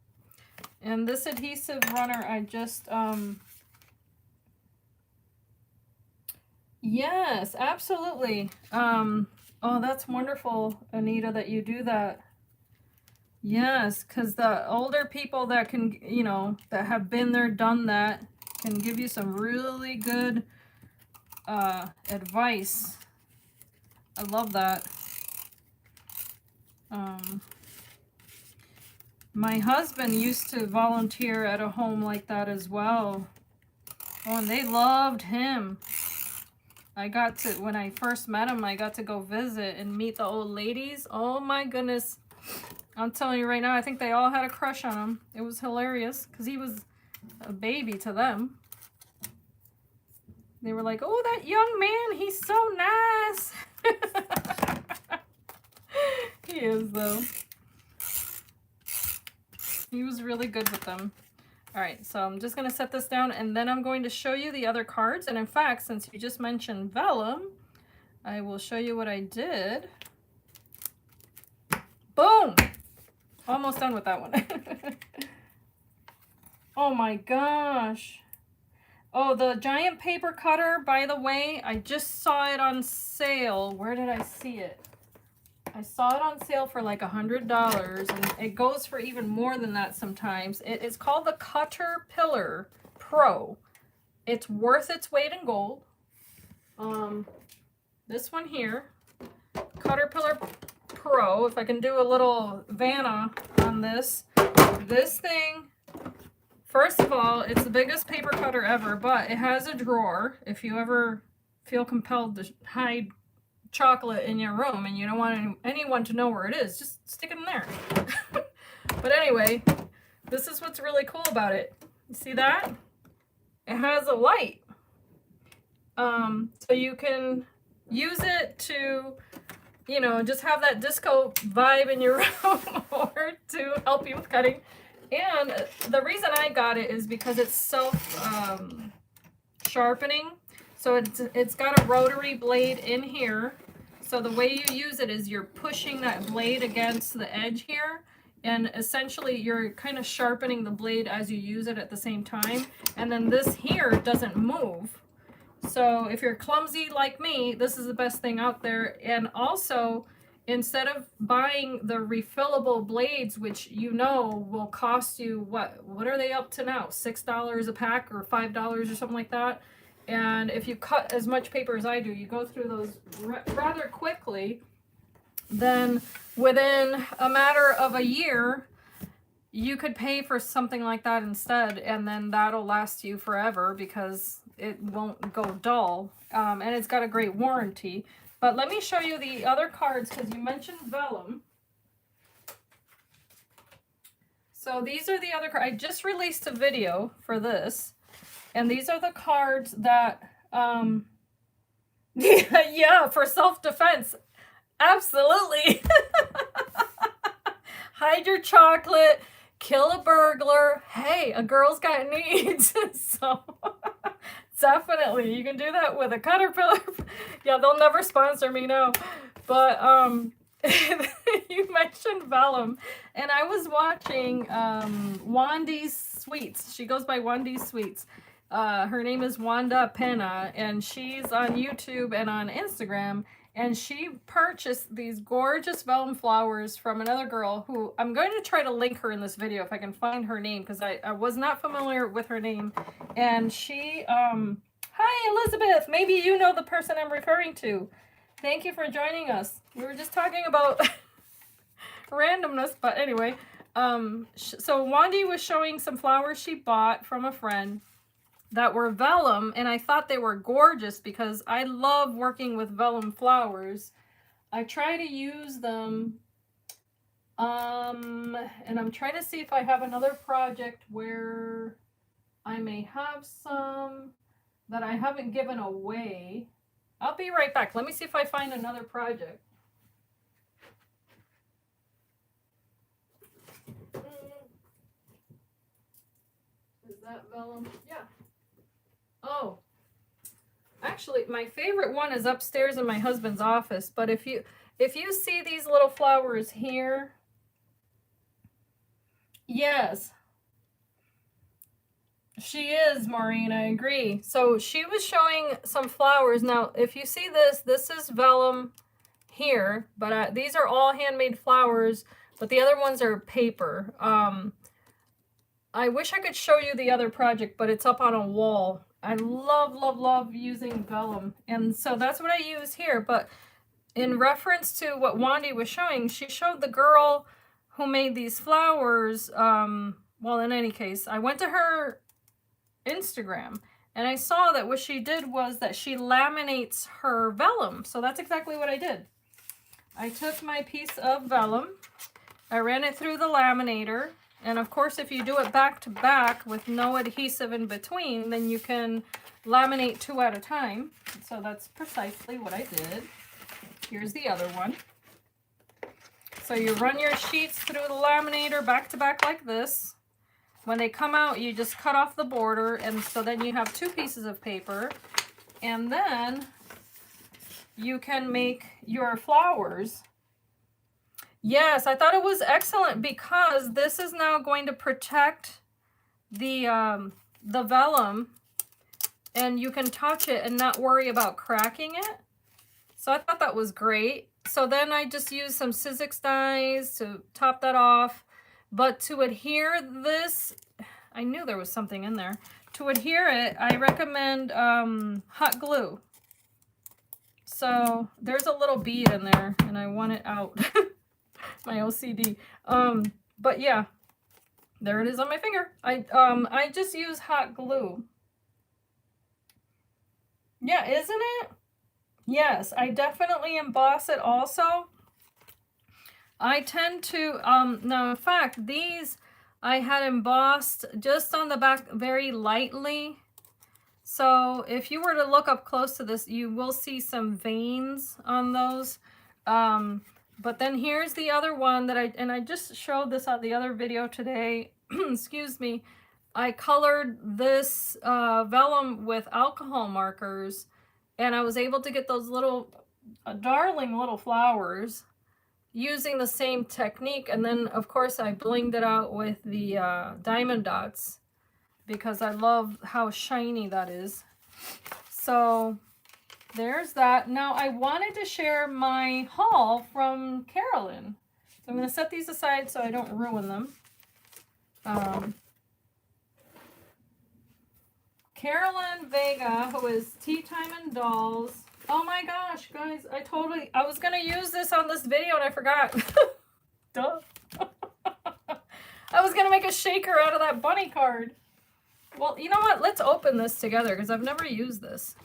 And this adhesive runner, I just, yes, absolutely. Oh, that's wonderful, Anita, that you do that. Yes, because the older people that can, you know, that have been there, done that, can give you some really good advice. I love that. My husband used to volunteer at a home like that as well. Oh, and they loved him. I got to, when I first met him, I got to go visit and meet the old ladies. Oh my goodness. I'm telling you right now, I think they all had a crush on him. It was hilarious because he was a baby to them. They were like, oh, that young man, he's so nice. He is, though. He was really good with them. All right, so I'm just going to set this down, and then I'm going to show you the other cards. And in fact, since you just mentioned vellum, I will show you what I did. Boom! Almost done with that one. Oh my gosh. Oh, the giant paper cutter, by the way, I just saw it on sale. Where did I see it? I saw it on sale for like $100, and it goes for even more than that sometimes. It is called the Caterpillar Pro. It's worth its weight in gold. This one here, Caterpillar Pro. If I can do a little Vanna on this. This thing, first of all, it's the biggest paper cutter ever, but it has a drawer. If you ever feel compelled to hide chocolate in your room and you don't want anyone to know where it is, just stick it in there. But anyway, this is what's really cool about it. You see that? It has a light. So you can use it to, you know, just have that disco vibe in your room or to help you with cutting. And the reason I got it is because it's self-sharpening. So it's got a rotary blade in here. So the way you use it is you're pushing that blade against the edge here. And essentially you're kind of sharpening the blade as you use it at the same time. And then this here doesn't move. So if you're clumsy like me, this is the best thing out there. And also, instead of buying the refillable blades, which you know will cost you, what are they up to now? $6 a pack or $5 or something like that. And if you cut as much paper as I do, you go through those rather quickly, then within a matter of a year, you could pay for something like that instead, and then that'll last you forever because it won't go dull. And it's got a great warranty. But let me show you the other cards because you mentioned vellum. So these are the other cards. I just released a video for this. And these are the cards that, yeah, for self-defense. Absolutely. Hide your chocolate, kill a burglar. Hey, a girl's got needs. So definitely, you can do that with a Caterpillar. Yeah, they'll never sponsor me, no. But you mentioned vellum, and I was watching Wandy's Sweets. She goes by Wandy's Sweets. Her name is Wanda Penna, and she's on YouTube and on Instagram. And she purchased these gorgeous vellum flowers from another girl who I'm going to try to link her in this video if I can find her name, because I was not familiar with her name. And she, hi Elizabeth, maybe you know the person I'm referring to. Thank you for joining us. We were just talking about randomness, but anyway. So Wandy was showing some flowers she bought from a friend that were vellum, and I thought they were gorgeous because I love working with vellum flowers. I try to use them, and I'm trying to see if I have another project where I may have some that I haven't given away. I'll be right back. Let me see if I find another project. Is that vellum? Yeah. Oh, actually, my favorite one is upstairs in my husband's office. But if you see these little flowers here, yes, she is, Maureen. I agree. So she was showing some flowers. Now, if you see this, this is vellum here, but these are all handmade flowers. But the other ones are paper. I wish I could show you the other project, but it's up on a wall. I love, love, love using vellum. And so that's what I use here. But in reference to what Wandy was showing, she showed the girl who made these flowers. Well, in any case, I went to her Instagram and I saw that what she did was that she laminates her vellum. So that's exactly what I did. I took my piece of vellum, I ran it through the laminator. And of course, if you do it back to back with no adhesive in between, then you can laminate 2 at a time. So that's precisely what I did. Here's the other one. So you run your sheets through the laminator back to back like this. When they come out, you just cut off the border, and so then you have 2 pieces of paper. And then you can make your flowers. Yes, I thought it was excellent because this is now going to protect the vellum, and you can touch it and not worry about cracking it. So I thought that was great. So then I just used some Sizzix dies to top that off. But to adhere this, I knew there was something in there. To adhere it, I recommend hot glue. So there's a little bead in there and I want it out. My OCD. But yeah, there it is on my finger. I just use hot glue. Yeah, isn't it? Yes, I definitely emboss it also. I tend to, now in fact, these I had embossed just on the back very lightly. So if you were to look up close to this, you will see some veins on those. But then here's the other one that I just showed this on the other video today. Excuse me. I colored this vellum with alcohol markers, and I was able to get those little darling little flowers using the same technique. And then of course I blinged it out with the diamond dots because I love how shiny that is. So there's that. Now I wanted to share my haul from Carolyn. So I'm going to set these aside so I don't ruin them. Carolyn Vega, who is Tea Time and Dolls. Oh my gosh, guys, I was going to use this on this video and I forgot. Duh. I was going to make a shaker out of that bunny card. Well, you know what? Let's open this together because I've never used this.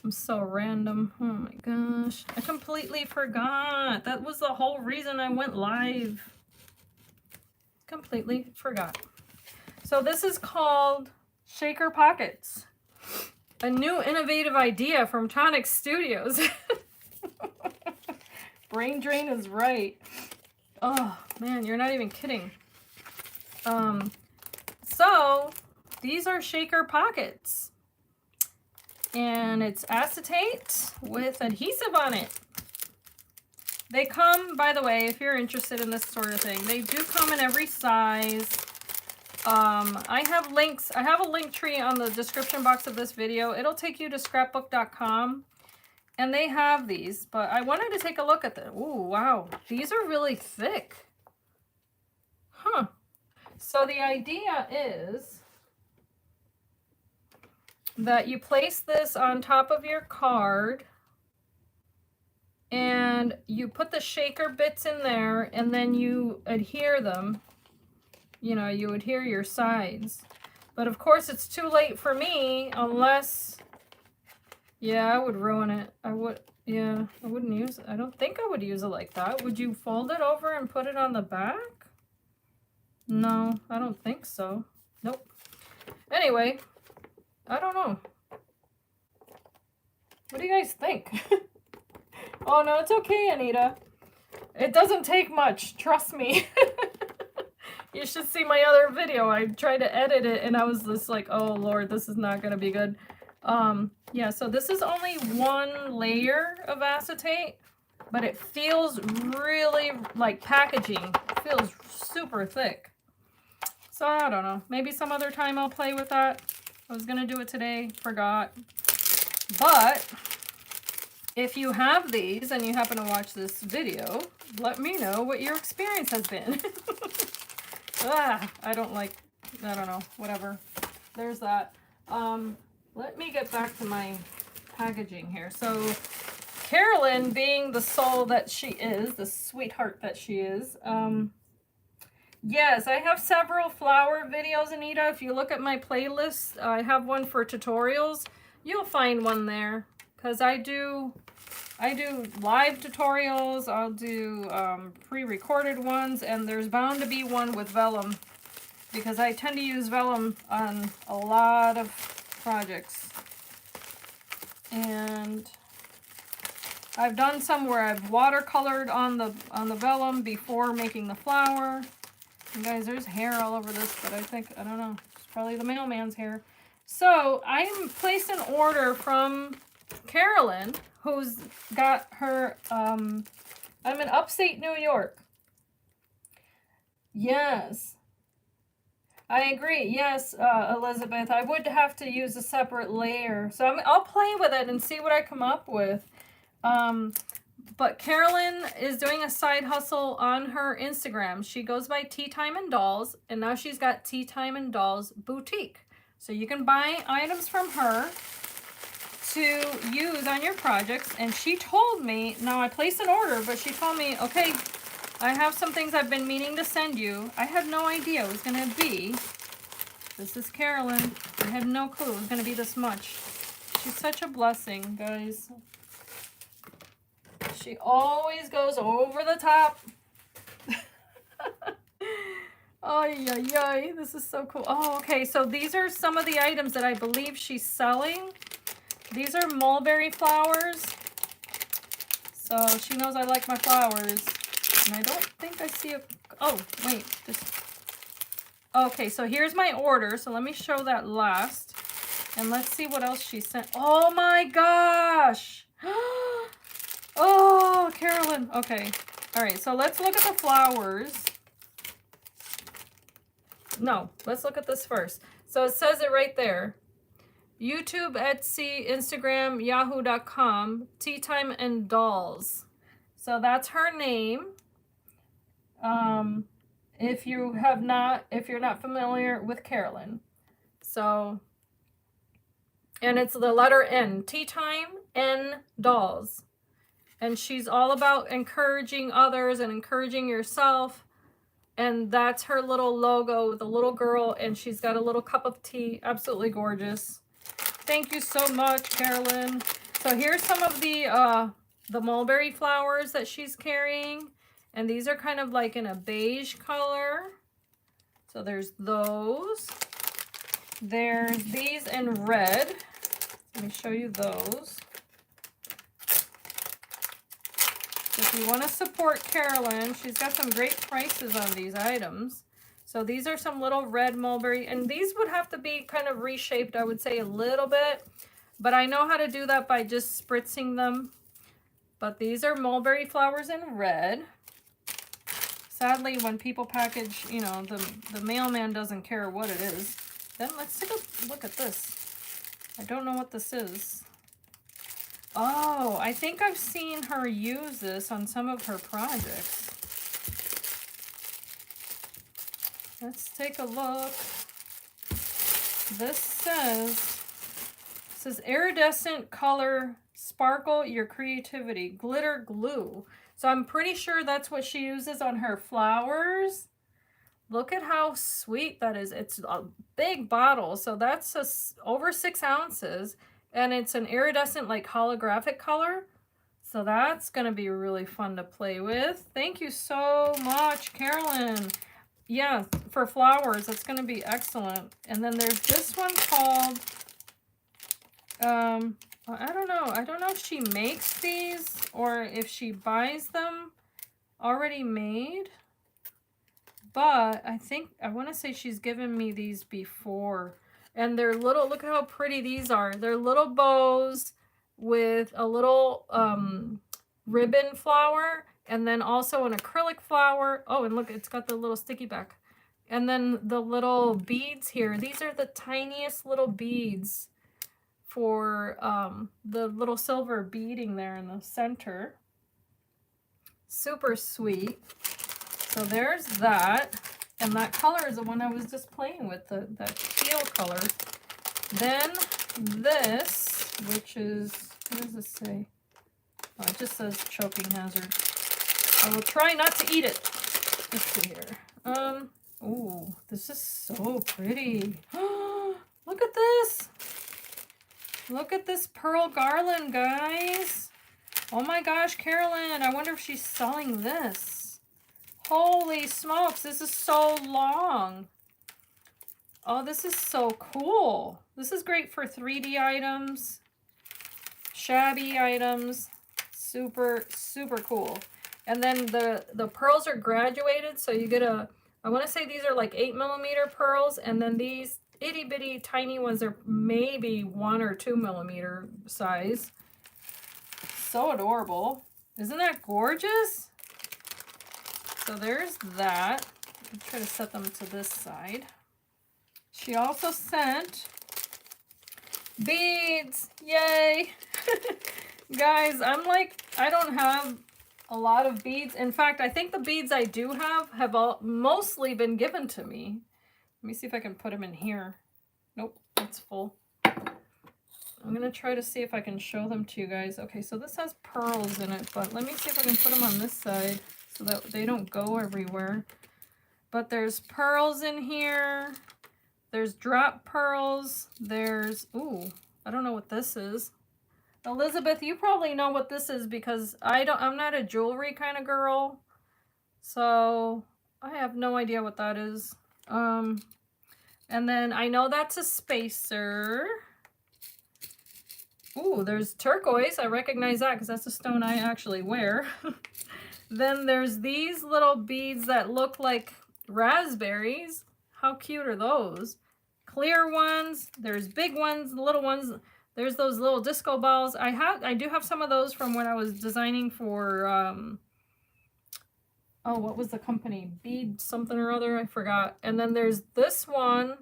I'm so random. Oh my gosh. I completely forgot. That was the whole reason I went live. Completely forgot. So this is called Shaker Pockets. A new innovative idea from TonicStudios. Brain drain is right. Oh man, you're not even kidding. So these are shaker pockets. And it's acetate with adhesive on it. They come, by the way, if you're interested in this sort of thing, they do come in every size. I have links. I have a link tree on the description box of this video. It'll take you to scrapbook.com. And they have these, but I wanted to take a look at them. Ooh, wow. These are really thick. Huh. So the idea is that you place this on top of your card and you put the shaker bits in there and then you adhere them. You know, you adhere your sides. But of course it's too late for me unless... Yeah, I would ruin it. I wouldn't use it. I don't think I would use it like that. Would you fold it over and put it on the back? No, I don't think so. Nope. Anyway, I don't know. What do you guys think? Oh, no, it's okay, Anita. It doesn't take much. Trust me. You should see my other video. I tried to edit it and I was just like, oh, Lord, this is not going to be good. Yeah, so this is only one layer of acetate, but it feels really like packaging. It feels super thick. So I don't know. Maybe some other time I'll play with that. I was going to do it today. Forgot. But if you have these and you happen to watch this video, let me know what your experience has been. I don't know. Whatever. There's that. Let me get back to my packaging here. So Carolyn, being the soul that she is, the sweetheart that she is, yes, I have several flower videos, Anita. If you look at my playlist, I have one for tutorials. You'll find one there because I do live tutorials. I'll do pre-recorded ones, and there's bound to be one with vellum because I tend to use vellum on a lot of projects. And I've done some where I've watercolored on the vellum before making the flower. And guys, there's hair all over this, but I don't know, it's probably the mailman's hair. So I'm placed an order from Carolyn, who's got her, I'm in upstate New York. Yes. I agree. Yes, Elizabeth, I would have to use a separate layer. So I'll play with it and see what I come up with. But Carolyn is doing a side hustle on her Instagram. She goes by Tea Time and Dolls, and now she's got Tea Time and Dolls Boutique. So you can buy items from her to use on your projects. And she told me, now I placed an order, but she told me, okay, I have some things I've been meaning to send you. I had no idea it was going to be. This is Carolyn. I had no clue it was going to be this much. She's such a blessing, guys. She always goes over the top. Ay, this is so cool. Oh, okay, so these are some of the items that I believe she's selling. These are mulberry flowers. So she knows I like my flowers. And I don't think I see a... Oh, wait. Okay, so here's my order. So let me show that last. And let's see what else she sent. Oh my gosh! Oh, Carolyn. Okay. All right, so let's look at the flowers. No, let's look at this first. So it says it right there. YouTube, Etsy, Instagram, yahoo.com, Tea Time and Dolls. So that's her name. If you're not familiar with Carolyn. So, and it's the letter N, Tea Time and Dolls. And she's all about encouraging others and encouraging yourself. And that's her little logo with a little girl, and she's got a little cup of tea. Absolutely gorgeous. Thank you so much, Carolyn. So here's some of the mulberry flowers that she's carrying. And these are kind of like in a beige color. So there's those. There's these in red. Let me show you those. So if you want to support Carolyn, she's got some great prices on these items. So these are some little red mulberry, and these would have to be kind of reshaped, I would say, a little bit. but I know how to do that by just spritzing them. But these are mulberry flowers in red. Sadly, when people package, you know, the mailman doesn't care what it is. Then let's take a look at this. I don't know what this is. Oh, I think I've seen her use this on some of her projects. Let's take a look. This says iridescent color, sparkle your creativity, glitter glue. So I'm pretty sure that's what she uses on her flowers. Look at how sweet that is. It's a big bottle, so that's over 6 ounces, and it's an iridescent, like holographic color. So that's gonna be really fun to play with. Thank you so much, Carolyn. Yeah, for flowers, that's gonna be excellent. And then there's this one called, I don't know if she makes these or if she buys them already made. But I want to say she's given me these before. And they're little, look at how pretty these are. They're little bows with a little ribbon flower. And then also an acrylic flower. Oh, and look, it's got the little sticky back. And then the little beads here. These are the tiniest little beads for the little silver beading there in the center. Super sweet. So there's that, and that color is the one I was just playing with, that teal color. Then this, which is, what does this say? Oh, it just says choking hazard. I will try not to eat it. Let's see here. Ooh, this is so pretty. Look at this. Look at this pearl garland, guys. Oh my gosh, Carolyn, I wonder if she's selling this. Holy smokes, this is so long. Oh, this is so cool. This is great for 3D items, shabby items. Super, super cool. And then the pearls are graduated, so you get I want to say these are like 8mm pearls, and then these itty bitty tiny ones are maybe 1 or 2mm size. So adorable. Isn't that gorgeous? So there's that. I'll try to set them to this side. She also sent beads. Yay! Guys, I'm like, I don't have a lot of beads. In fact, I think the beads I do have all mostly been given to me. Let me see if I can put them in here. Nope, it's full. I'm going to try to see if I can show them to you guys. Okay, so this has pearls in it, but let me see if I can put them on this side so that they don't go everywhere. But there's pearls in here. There's drop pearls. There's, ooh, I don't know what this is. Elizabeth, you probably know what this is because I'm not a jewelry kind of girl. So I have no idea what that is. And then I know that's a spacer. Ooh, there's turquoise. I recognize that because that's a stone I actually wear. Then there's these little beads that look like raspberries. How cute are those? Clear ones. There's big ones, little ones. There's those little disco balls. I do have some of those from when I was designing for oh, what was the company? Bead something or other, I forgot. And then there's this one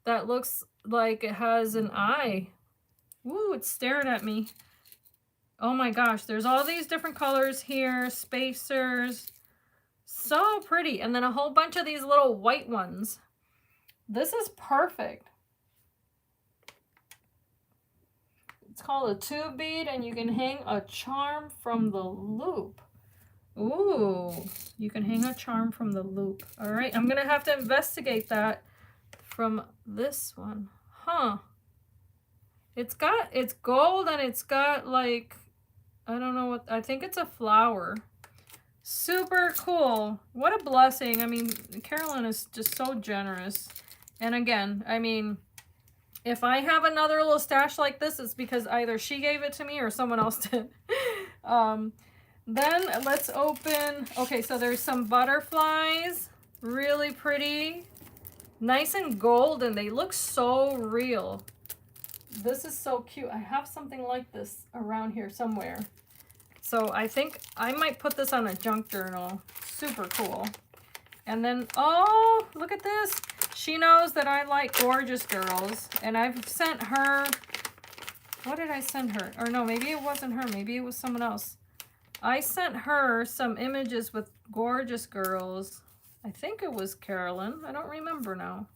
that looks like it has an eye. Woo, it's staring at me. Oh my gosh, there's all these different colors here, spacers. So pretty. And then a whole bunch of these little white ones. This is perfect. It's called a tube bead, and you can hang a charm from the loop. Ooh, you can hang a charm from the loop. All right, I'm going to have to investigate that from this one. Huh. It's gold, and it's got like, I don't know what, I think it's a flower. Super cool. What a blessing. I mean, Carolyn is just so generous. And again, I mean, if I have another little stash like this, it's because either she gave it to me or someone else did. Then let's open, okay, so there's some butterflies. Really pretty. Nice and golden. They look so real. This is so cute. I have something like this around here somewhere. So I think I might put this on a junk journal. Super cool. And then, oh, look at this. She knows that I like gorgeous girls. And I've sent her, what did I send her? Or no, maybe it wasn't her. Maybe it was someone else. I sent her some images with gorgeous girls. I think it was Carolyn. I don't remember now.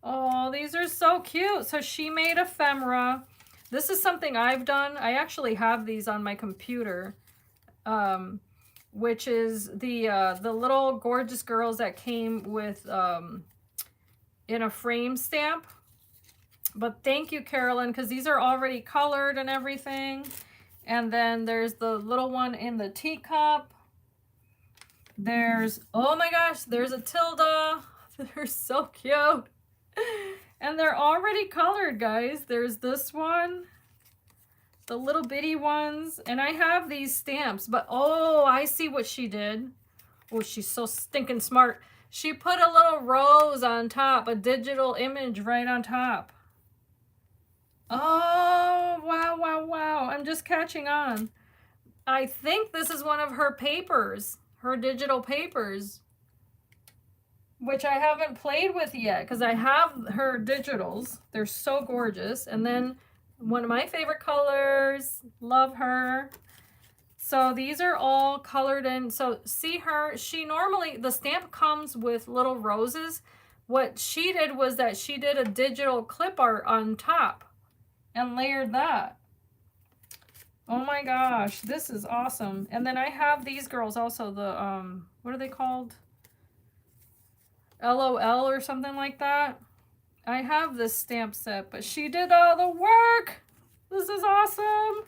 Oh, these are so cute. So she made ephemera. This is something I've done. I actually have these on my computer, which is the little gorgeous girls that came with in a frame stamp. But thank you, Carolyn, because these are already colored and everything. And then there's the little one in the teacup. There's, oh my gosh, there's a Tilda. They're so cute. And they're already colored, guys. There's this one, the little bitty ones. And I have these stamps, but oh, I see what she did. Oh, she's so stinking smart. She put a little rose on top, a digital image right on top. Oh, wow, wow, wow. I'm just catching on. I think this is one of her papers, her digital papers, which I haven't played with yet because I have her digitals. They're so gorgeous. And then one of my favorite colors, love her. So these are all colored in. So see her, she normally, the stamp comes with little roses. What she did was that she did a digital clip art on top and layered that. Oh my gosh, this is awesome. And then I have these girls also, the, what are they called? LOL or something like that. I have this stamp set, but she did all the work. This is awesome.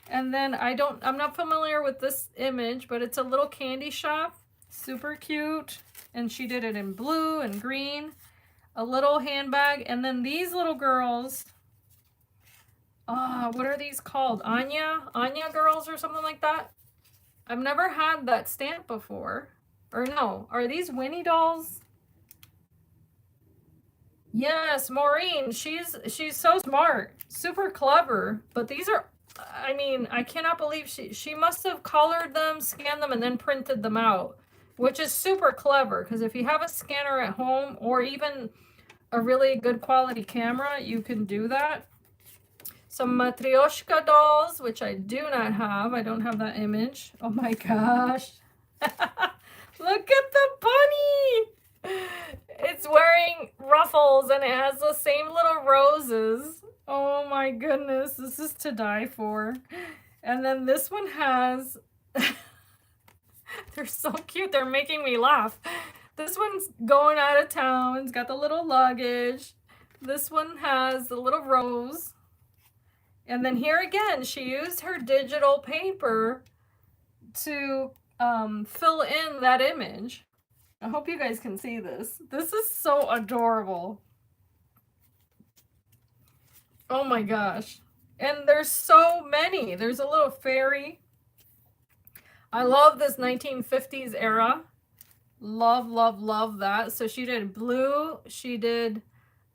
And then I'm not familiar with this image, but it's a little candy shop. Super cute. And she did it in blue and green. A little handbag. And then these little girls, what are these called? Anya girls or something like that. I've never had that stamp before. Or no, are these Winnie dolls? Yes, Maureen, she's so smart, super clever. But these are, I mean, I cannot believe she must have colored them, scanned them, and then printed them out, which is super clever, because if you have a scanner at home or even a really good quality camera, you can do that. Some Matryoshka dolls, which I do not have. I don't have that image. Oh my gosh. Look at the bunny. It's wearing ruffles and it has the same little roses. Oh my goodness. This is to die for. And then this one has, they're so cute. They're making me laugh. This one's going out of town. It's got the little luggage. This one has the little rose. And then here again, she used her digital paper to fill in that image. I hope you guys can see this. This is so adorable. Oh my gosh. And there's so many. There's a little fairy. I love this 1950s era. Love, love, love that. So she did blue. She did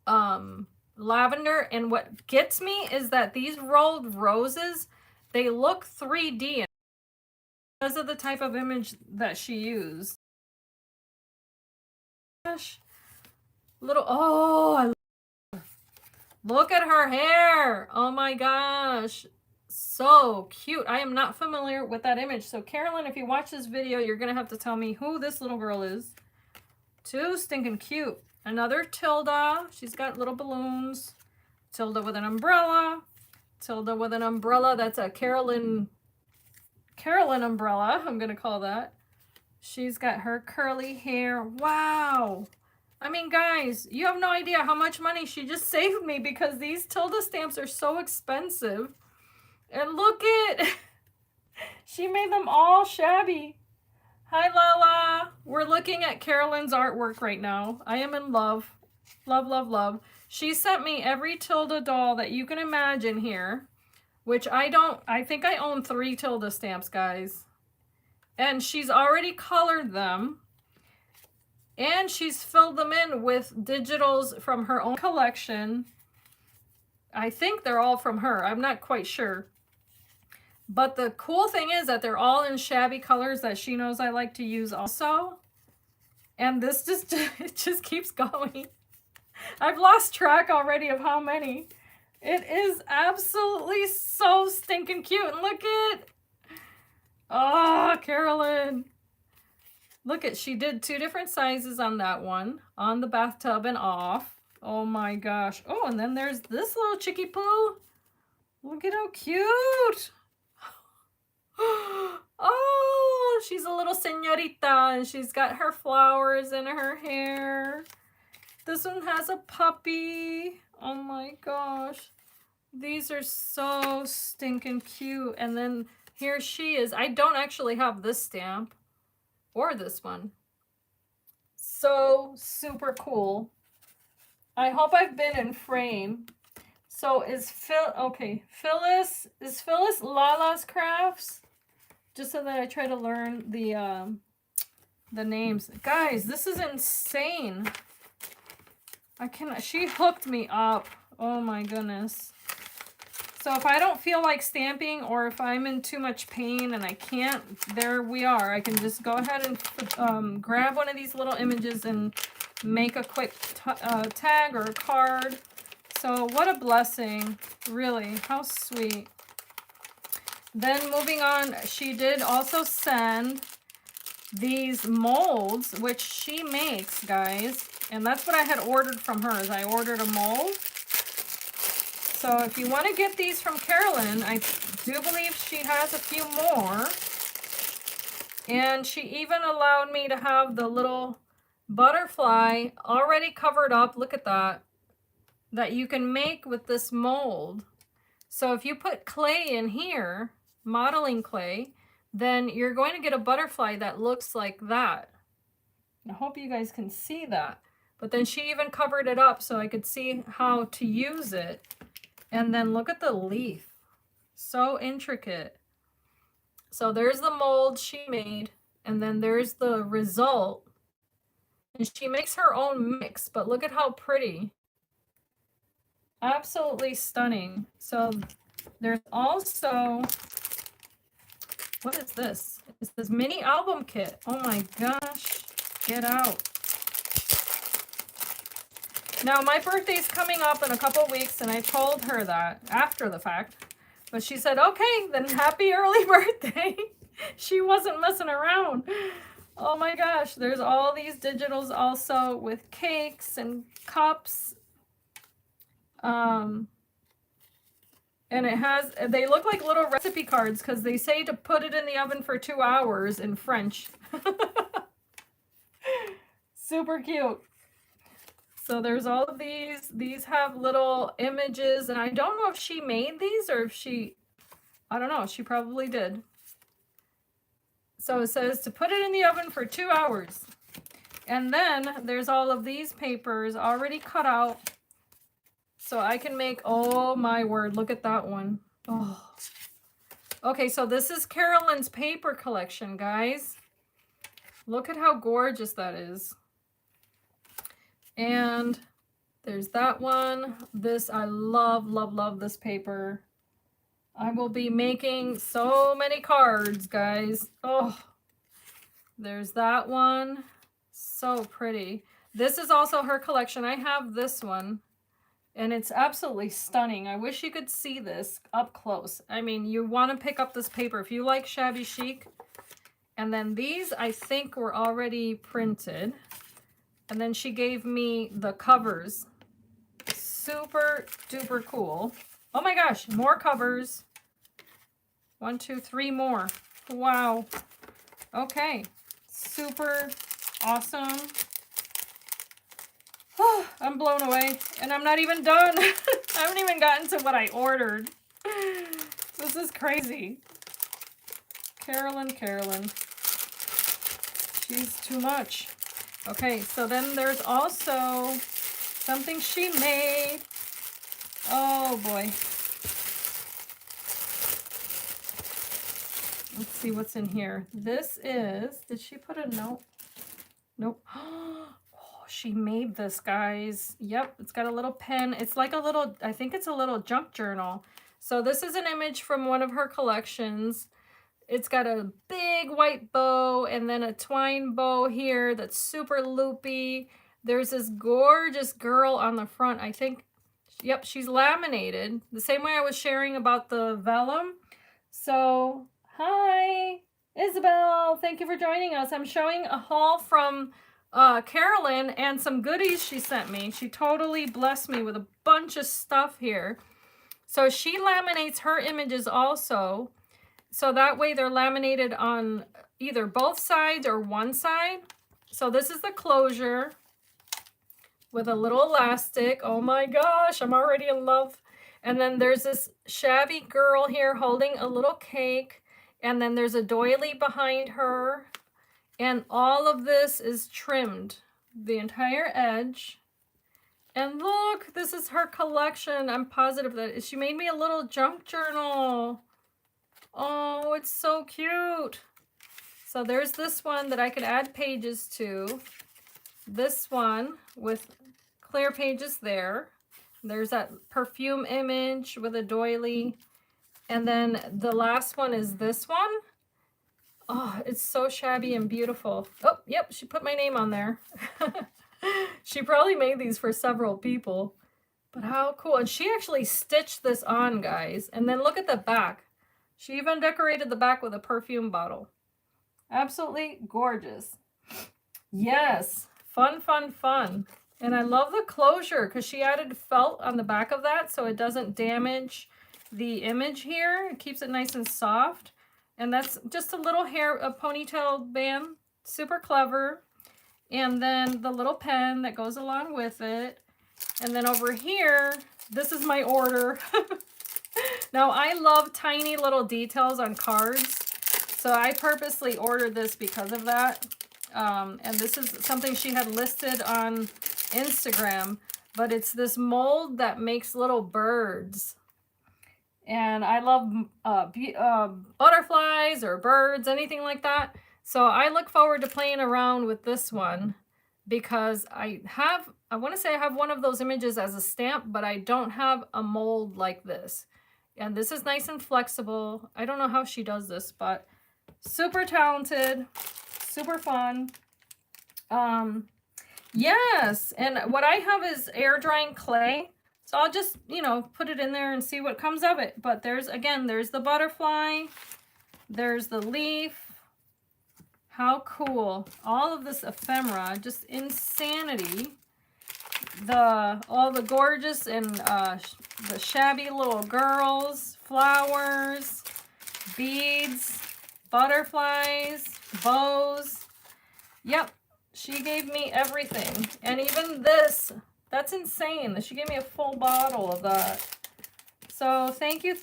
lavender. And what gets me is that these rolled roses, they look 3D because of the type of image that she used. Gosh. Little, oh, I love her. Look at her hair. Oh my gosh. So cute. I am not familiar with that image. So Carolyn, if you watch this video, you're going to have to tell me who this little girl is. Too stinking cute. Another Tilda. She's got little balloons. Tilda with an umbrella. Tilda with an umbrella. That's a Carolyn umbrella, I'm going to call that. She's got her curly hair. Wow. I mean, guys, you have no idea how much money she just saved me because these Tilda stamps are so expensive. And look at, she made them all shabby. Hi, Lala. We're looking at Carolyn's artwork right now. I am in love. Love, love, love. She sent me every Tilda doll that you can imagine here, which I think I own 3 Tilda stamps, guys. And she's already colored them. And she's filled them in with digitals from her own collection. I think they're all from her. I'm not quite sure. But the cool thing is that they're all in shabby colors that she knows I like to use also. And this just, it just keeps going. I've lost track already of how many. It is absolutely so stinking cute. And look at, oh, Carolyn. Look at, she did 2 different sizes on that one, on the bathtub and off. Oh my gosh. Oh, and then there's this little chickie poo. Look at how cute. Oh, she's a little señorita and she's got her flowers in her hair. This one has a puppy. Oh my gosh. These are so stinking cute. And then here she is. I don't actually have this stamp or this one. So super cool. I hope I've been in frame. So is Phyllis Lala's Crafts? Just so that I try to learn the names. Guys, this is insane. I cannot, she hooked me up. Oh my goodness. So if I don't feel like stamping or if I'm in too much pain and I can't, there we are. I can just go ahead and grab one of these little images and make a quick tag or a card. So what a blessing, really, how sweet. Then moving on, she did also send these molds, which she makes, guys. And that's what I had ordered from her, is I ordered a mold. So if you want to get these from Carolyn, I do believe she has a few more. And she even allowed me to have the little butterfly already covered up. Look at that. That you can make with this mold. So if you put clay in here, modeling clay, then you're going to get a butterfly that looks like that. I hope you guys can see that. But then she even covered it up so I could see how to use it. And then look at the leaf. So intricate. So there's the mold she made, and then there's the result. And she makes her own mix, but look at how pretty. Absolutely stunning. So there's also, what is this? It's this mini album kit. Oh my gosh, get out. Now my birthday's coming up in a couple weeks and I told her that after the fact, but she said, okay, then happy early birthday. She wasn't messing around. Oh my gosh, there's all these digitals also with cakes and cups. And it has, they look like little recipe cards because they say to put it in the oven for 2 hours in French. Super cute. So there's all of these. These have little images, and I don't know if she made these or if she, I don't know, she probably did. So it says to put it in the oven for 2 hours. And then there's all of these papers already cut out. So I can make, oh my word, look at that one. Oh. Okay, so this is Carolyn's paper collection, guys. Look at how gorgeous that is. And there's that one. This, I love, love, love this paper. I will be making so many cards, guys. Oh, there's that one. So pretty. This is also her collection. I have this one. And it's absolutely stunning. I wish you could see this up close. I mean, you want to pick up this paper if you like shabby chic. And then these, I think, were already printed. And then she gave me the covers. Super duper cool. Oh my gosh, more covers. 1, 2, 3 more. Wow. Okay. Super awesome. Oh, I'm blown away, and I'm not even done. I haven't even gotten to what I ordered. This is crazy. Carolyn. She's too much. Okay, so then there's also something she made. Oh boy. Let's see what's in here. This is, did she put a note? Nope. she made this, guys. Yep, it's got a little pen. It's like a little, I think it's a little junk journal. So this is an image from one of her collections. It's got a big white bow and then a twine bow here that's super loopy. There's this gorgeous girl on the front. I think, yep, she's laminated. The same way I was sharing about the vellum. So, hi, Isabel. Thank you for joining us. I'm showing a haul from Carolyn and some goodies she sent me. She totally blessed me with a bunch of stuff here. So she laminates her images also. So that way they're laminated on either both sides or one side. So this is the closure with a little elastic. Oh my gosh, I'm already in love. And then there's this shabby girl here holding a little cake. And then there's a doily behind her. And all of this is trimmed, the entire edge. And look, this is her collection. I'm positive that she made me a little junk journal. Oh, it's so cute. So there's this one that I could add pages to. This one with clear pages there. There's that perfume image with a doily. And then the last one is this one. Oh, it's so shabby and beautiful. Oh, yep, she put my name on there. She probably made these for several people. But how cool. And she actually stitched this on, guys. And then look at the back. She even decorated the back with a perfume bottle. Absolutely gorgeous. Yes, fun, fun, fun. And I love the closure because she added felt on the back of that so it doesn't damage the image here. It keeps it nice and soft. And that's just a little hair, a ponytail band. Super clever. And then the little pen that goes along with it. And then over here, this is my order. Now, I love tiny little details on cards. So I purposely ordered this because of that. And this is something she had listed on Instagram. But it's this mold that makes little birds. And I love butterflies or birds, anything like that. So I look forward to playing around with this one because I want to say I have one of those images as a stamp, but I don't have a mold like this. And this is nice and flexible. I don't know how she does this, but super talented, super fun. Yes, and what I have is air drying clay. So I'll just, put it in there and see what comes of it. But there's the butterfly. There's the leaf. How cool. All of this ephemera, just insanity. All the gorgeous and the shabby little girls, flowers, beads, butterflies, bows. Yep, she gave me everything. And even this, that's insane. She gave me a full bottle of that. So thank you,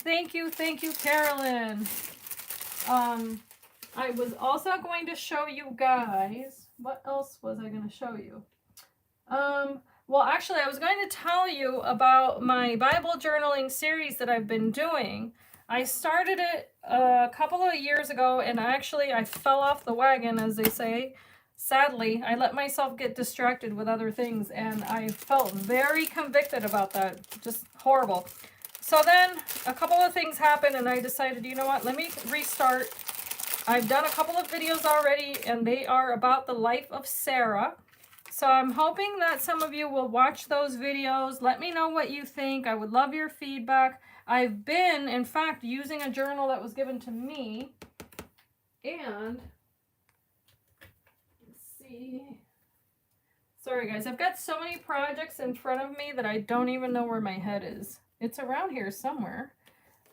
Carolyn. I was also going to show you guys, what else was I going to show you? Well, actually, I was going to tell you about my Bible journaling series that I've been doing. I started it a couple of years ago, and I fell off the wagon, as they say. Sadly, I let myself get distracted with other things, and I felt very convicted about that. Just horrible. So then a couple of things happened, and I decided, you know what, let me restart. I've done a couple of videos already, and they are about the life of Sarah. So I'm hoping that some of you will watch those videos. Let me know what you think. I would love your feedback. I've been, in fact, using a journal that was given to me. And, let's see. Sorry, guys. I've got so many projects in front of me that I don't even know where my head is. It's around here somewhere.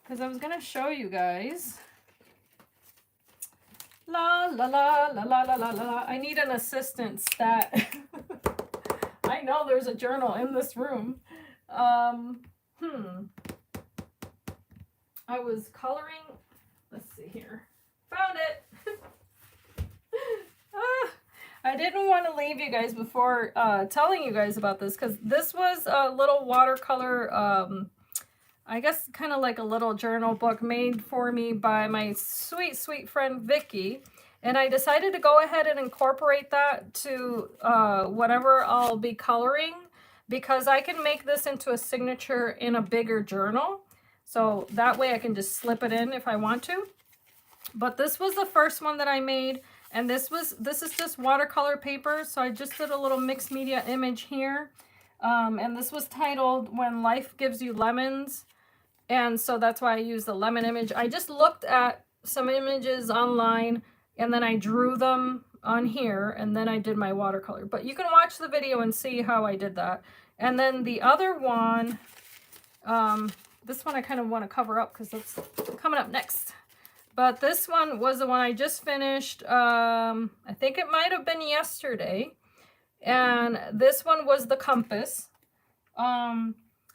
Because I was going to show you guys. La, la, la, la, la, la, la, la. I need an assistant stat. I know there's a journal in this room. I was coloring. Let's see here. Found it. I didn't want to leave you guys before telling you guys about this because this was a little watercolor, I guess kind of like a little journal book made for me by my sweet, sweet friend Vicky. And I decided to go ahead and incorporate that to whatever I'll be coloring, because I can make this into a signature in a bigger journal. So that way I can just slip it in if I want to. But this was the first one that I made, and this is just watercolor paper. So I just did a little mixed media image here. And this was titled When Life Gives You Lemons. And so that's why I used the lemon image. I just looked at some images online and then I drew them on here, and then I did my watercolor. But you can watch the video and see how I did that. And then the other one, this one I kind of want to cover up because that's coming up next. But this one was the one I just finished. I think it might have been yesterday. And this one was the compass.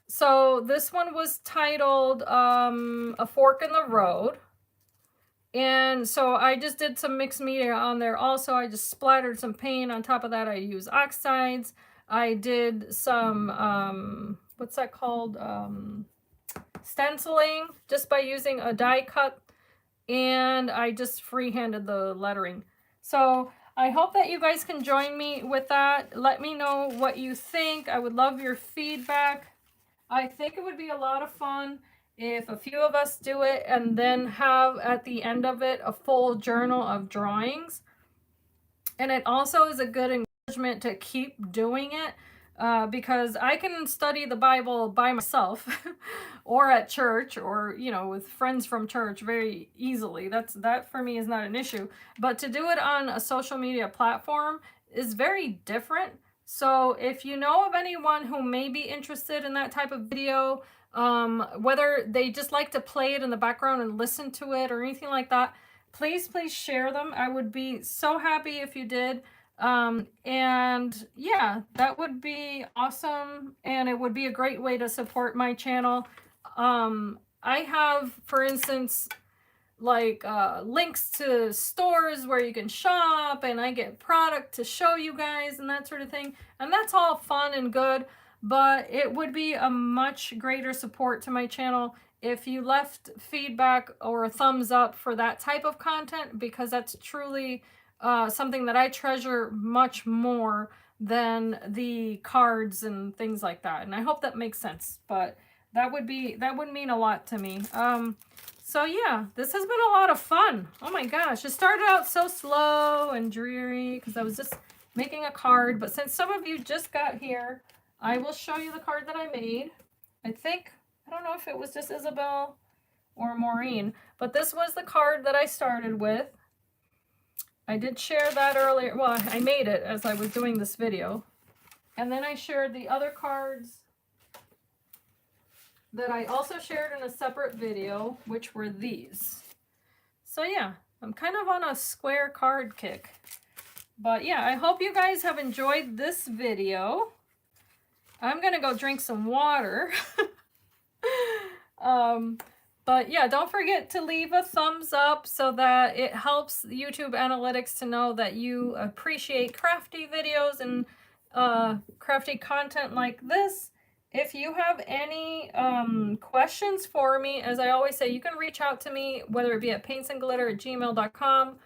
So this one was titled A Fork in the Road. And so I just did some mixed media on there also. I just splattered some paint. On top of that, I used oxides. I did some, what's that called? Stenciling, just by using a die cut. And I just freehanded the lettering. So I hope that you guys can join me with that. Let me know what you think. I would love your feedback. I think it would be a lot of fun if a few of us do it and then have at the end of it a full journal of drawings. And it also is a good encouragement to keep doing it, because I can study the Bible by myself or at church, or, you know, with friends from church very easily. That for me is not an issue. But to do it on a social media platform is very different. So if you know of anyone who may be interested in that type of video, whether they just like to play it in the background and listen to it or anything like that, please share them. I would be so happy if you did. And yeah, that would be awesome. And it would be a great way to support my channel. I have, for instance, like links to stores where you can shop, and I get product to show you guys and that sort of thing. And that's all fun and good, but it would be a much greater support to my channel if you left feedback or a thumbs up for that type of content, because that's truly something that I treasure much more than the cards and things like that. And I hope that makes sense, but that would mean a lot to me. So yeah, this has been a lot of fun. Oh my gosh, it started out so slow and dreary because I was just making a card. But since some of you just got here, I will show you the card that I made. I don't know if it was just Isabel or Maureen, but this was the card that I started with. I did share that earlier. Well, I made it as I was doing this video. And then I shared the other cards that I also shared in a separate video, which were these. So yeah, I'm kind of on a square card kick. But yeah, I hope you guys have enjoyed this video. I'm gonna go drink some water. But yeah, don't forget to leave a thumbs up so that it helps YouTube analytics to know that you appreciate crafty videos and crafty content like this. If you have any questions for me, as I always say, you can reach out to me, whether it be at PaintsandGlitter@gmail.com,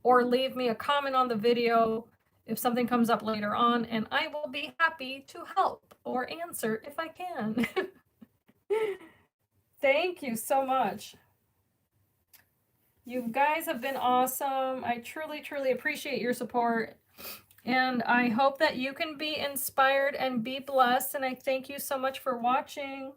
or leave me a comment on the video if something comes up later on, and I will be happy to help or answer if I can. Thank you so much. You guys have been awesome. I truly, truly appreciate your support. And I hope that you can be inspired and be blessed. And I thank you so much for watching.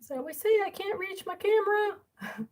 So we see I can't reach my camera.